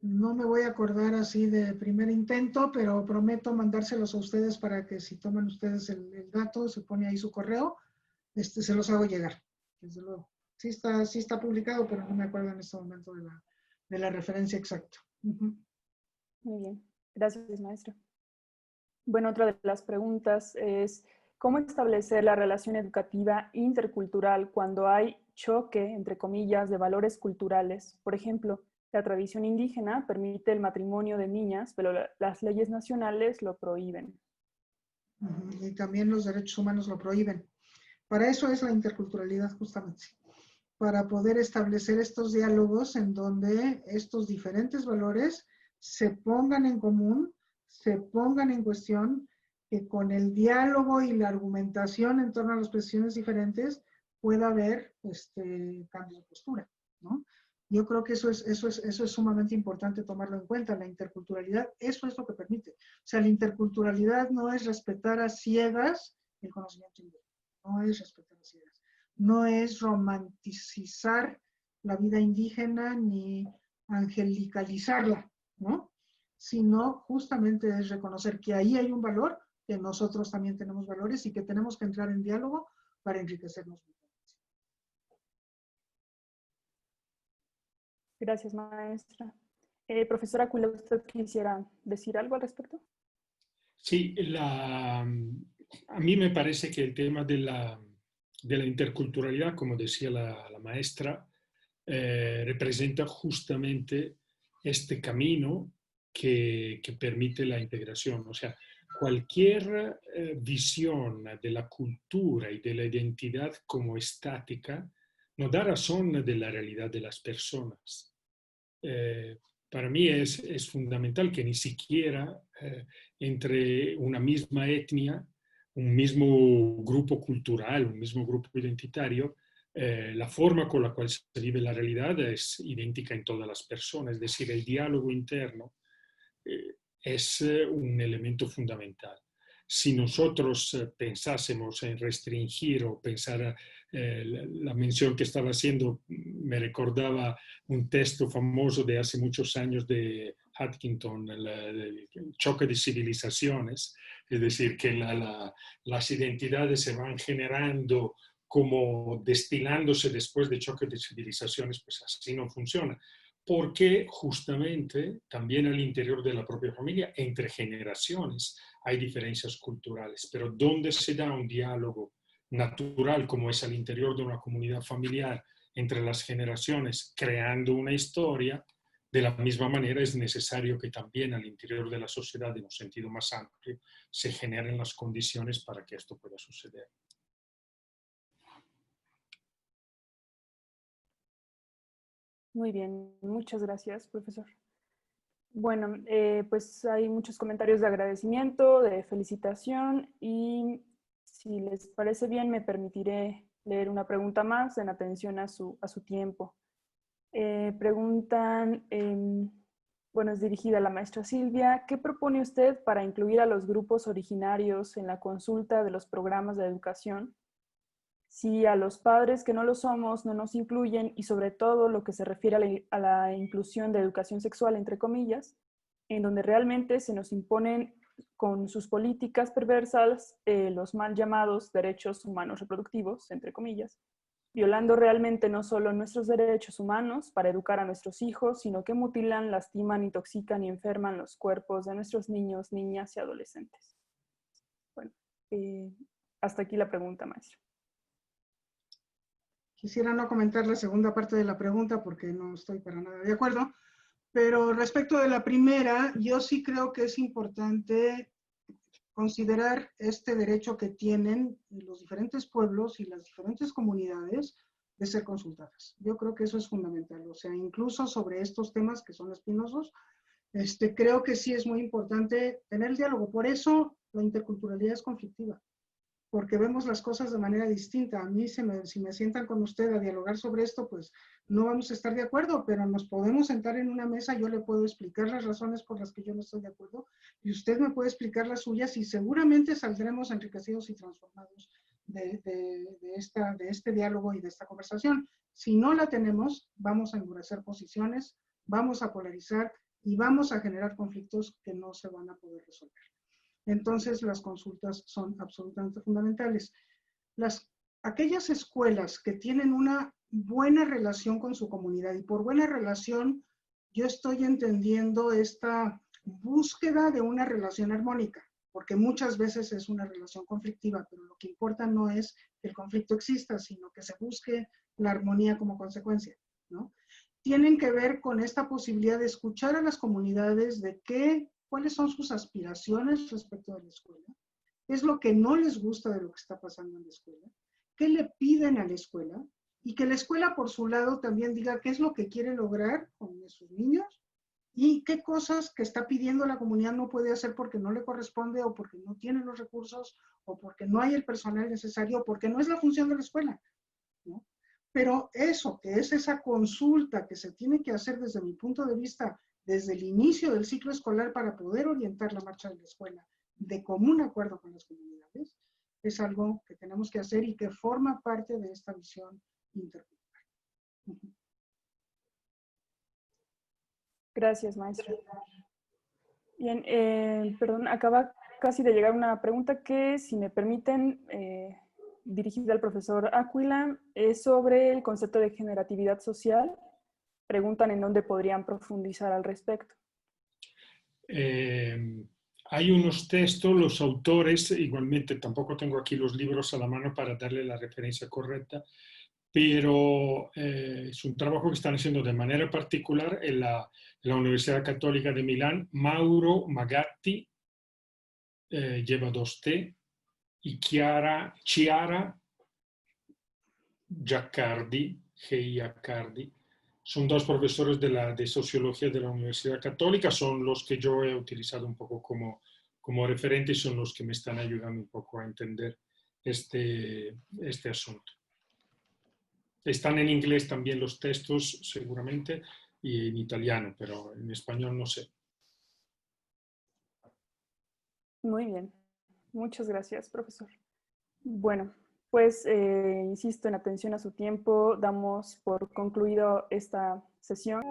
No me voy a acordar así de primer intento, pero prometo mandárselos a ustedes para que si toman ustedes el dato, se pone ahí su correo, se los hago llegar, desde luego. Sí está publicado, pero no me acuerdo en este momento de la referencia exacta. Muy bien, gracias, maestra. Bueno, otra de las preguntas es, ¿cómo establecer la relación educativa intercultural cuando hay choque, entre comillas, de valores culturales? Por ejemplo, la tradición indígena permite el matrimonio de niñas, pero las leyes nacionales lo prohíben. Y también los derechos humanos lo prohíben. Para eso es la interculturalidad, justamente. Para poder establecer estos diálogos en donde estos diferentes valores se pongan en común, se pongan en cuestión, que con el diálogo y la argumentación en torno a las posiciones diferentes pueda haber cambios de postura, ¿no? Yo creo que eso es sumamente importante tomarlo en cuenta, la interculturalidad, eso es lo que permite. O sea, la interculturalidad no es respetar a ciegas el conocimiento indígena, no es respetar a ciegas. No es romanticizar la vida indígena ni angelicalizarla, ¿no? Sino justamente es reconocer que ahí hay un valor, que nosotros también tenemos valores y que tenemos que entrar en diálogo para enriquecernos. Gracias, maestra. Profesora Aquila, ¿usted quisiera decir algo al respecto? Sí, a mí me parece que el tema de la interculturalidad, como decía la maestra, representa justamente este camino que permite la integración. O sea, cualquier visión de la cultura y de la identidad como estática no da razón de la realidad de las personas. Para mí es fundamental que ni siquiera entre una misma etnia, un mismo grupo cultural, un mismo grupo identitario, la forma con la cual se vive la realidad es idéntica en todas las personas. Es decir, el diálogo interno es un elemento fundamental. Si nosotros pensásemos en restringir o pensar, la mención que estaba haciendo me recordaba un texto famoso de hace muchos años de Huntington, el choque de civilizaciones, es decir, que las identidades se van generando como destilándose después de choque de civilizaciones, pues así no funciona. Porque justamente también al interior de la propia familia, entre generaciones, hay diferencias culturales, pero donde se da un diálogo natural, como es al interior de una comunidad familiar, entre las generaciones, creando una historia, de la misma manera es necesario que también al interior de la sociedad, en un sentido más amplio, se generen las condiciones para que esto pueda suceder. Muy bien, muchas gracias, profesor. Bueno, pues hay muchos comentarios de agradecimiento, de felicitación y si les parece bien me permitiré leer una pregunta más en atención a su tiempo. Preguntan, bueno, es dirigida a la maestra Silvia, ¿qué propone usted para incluir a los grupos originarios en la consulta de los programas de educación? Si a los padres que no lo somos no nos incluyen y sobre todo lo que se refiere a la inclusión de educación sexual, entre comillas, en donde realmente se nos imponen con sus políticas perversas los mal llamados derechos humanos reproductivos, entre comillas, violando realmente no solo nuestros derechos humanos para educar a nuestros hijos, sino que mutilan, lastiman, intoxican y enferman los cuerpos de nuestros niños, niñas y adolescentes. Bueno, hasta aquí la pregunta, maestra. Quisiera no comentar la segunda parte de la pregunta porque no estoy para nada de acuerdo, pero respecto de la primera, yo sí creo que es importante considerar este derecho que tienen los diferentes pueblos y las diferentes comunidades de ser consultadas. Yo creo que eso es fundamental, o sea, incluso sobre estos temas que son espinosos, creo que sí es muy importante tener el diálogo. Por eso la interculturalidad es conflictiva, porque vemos las cosas de manera distinta. A mí, si me sientan con usted a dialogar sobre esto, pues no vamos a estar de acuerdo, pero nos podemos sentar en una mesa, yo le puedo explicar las razones por las que yo no estoy de acuerdo, y usted me puede explicar las suyas, y seguramente saldremos enriquecidos y transformados de este diálogo y de esta conversación. Si no la tenemos, vamos a endurecer posiciones, vamos a polarizar y vamos a generar conflictos que no se van a poder resolver. Entonces, las consultas son absolutamente fundamentales. Aquellas escuelas que tienen una buena relación con su comunidad, y por buena relación yo estoy entendiendo esta búsqueda de una relación armónica, porque muchas veces es una relación conflictiva, pero lo que importa no es que el conflicto exista, sino que se busque la armonía como consecuencia, ¿no? Tienen que ver con esta posibilidad de escuchar a las comunidades de cuáles son sus aspiraciones respecto de la escuela, qué es lo que no les gusta de lo que está pasando en la escuela, qué le piden a la escuela, y que la escuela por su lado también diga qué es lo que quiere lograr con sus niños y qué cosas que está pidiendo la comunidad no puede hacer porque no le corresponde o porque no tiene los recursos o porque no hay el personal necesario o porque no es la función de la escuela, ¿no? Pero eso, que es esa consulta que se tiene que hacer desde mi punto de vista, desde el inicio del ciclo escolar para poder orientar la marcha de la escuela de común acuerdo con las comunidades, es algo que tenemos que hacer y que forma parte de esta visión intercultural. Gracias, maestra. Bien, perdón, acaba casi de llegar una pregunta que, si me permiten, dirigida al profesor Aquila, es sobre el concepto de generatividad social. Preguntan en dónde podrían profundizar al respecto. Hay unos textos, los autores, igualmente tampoco tengo aquí los libros a la mano para darle la referencia correcta, pero es un trabajo que están haciendo de manera particular en la Universidad Católica de Milán. Mauro Magatti, lleva 2T, y Chiara Giaccardi, Giaccardi. Son dos profesores de sociología de la Universidad Católica, son los que yo he utilizado un poco como referente y son los que me están ayudando un poco a entender este asunto. Están en inglés también los textos, seguramente, y en italiano, pero en español no sé. Muy bien. Muchas gracias, profesor. Bueno, pues insisto en atención a su tiempo. Damos por concluido esta sesión.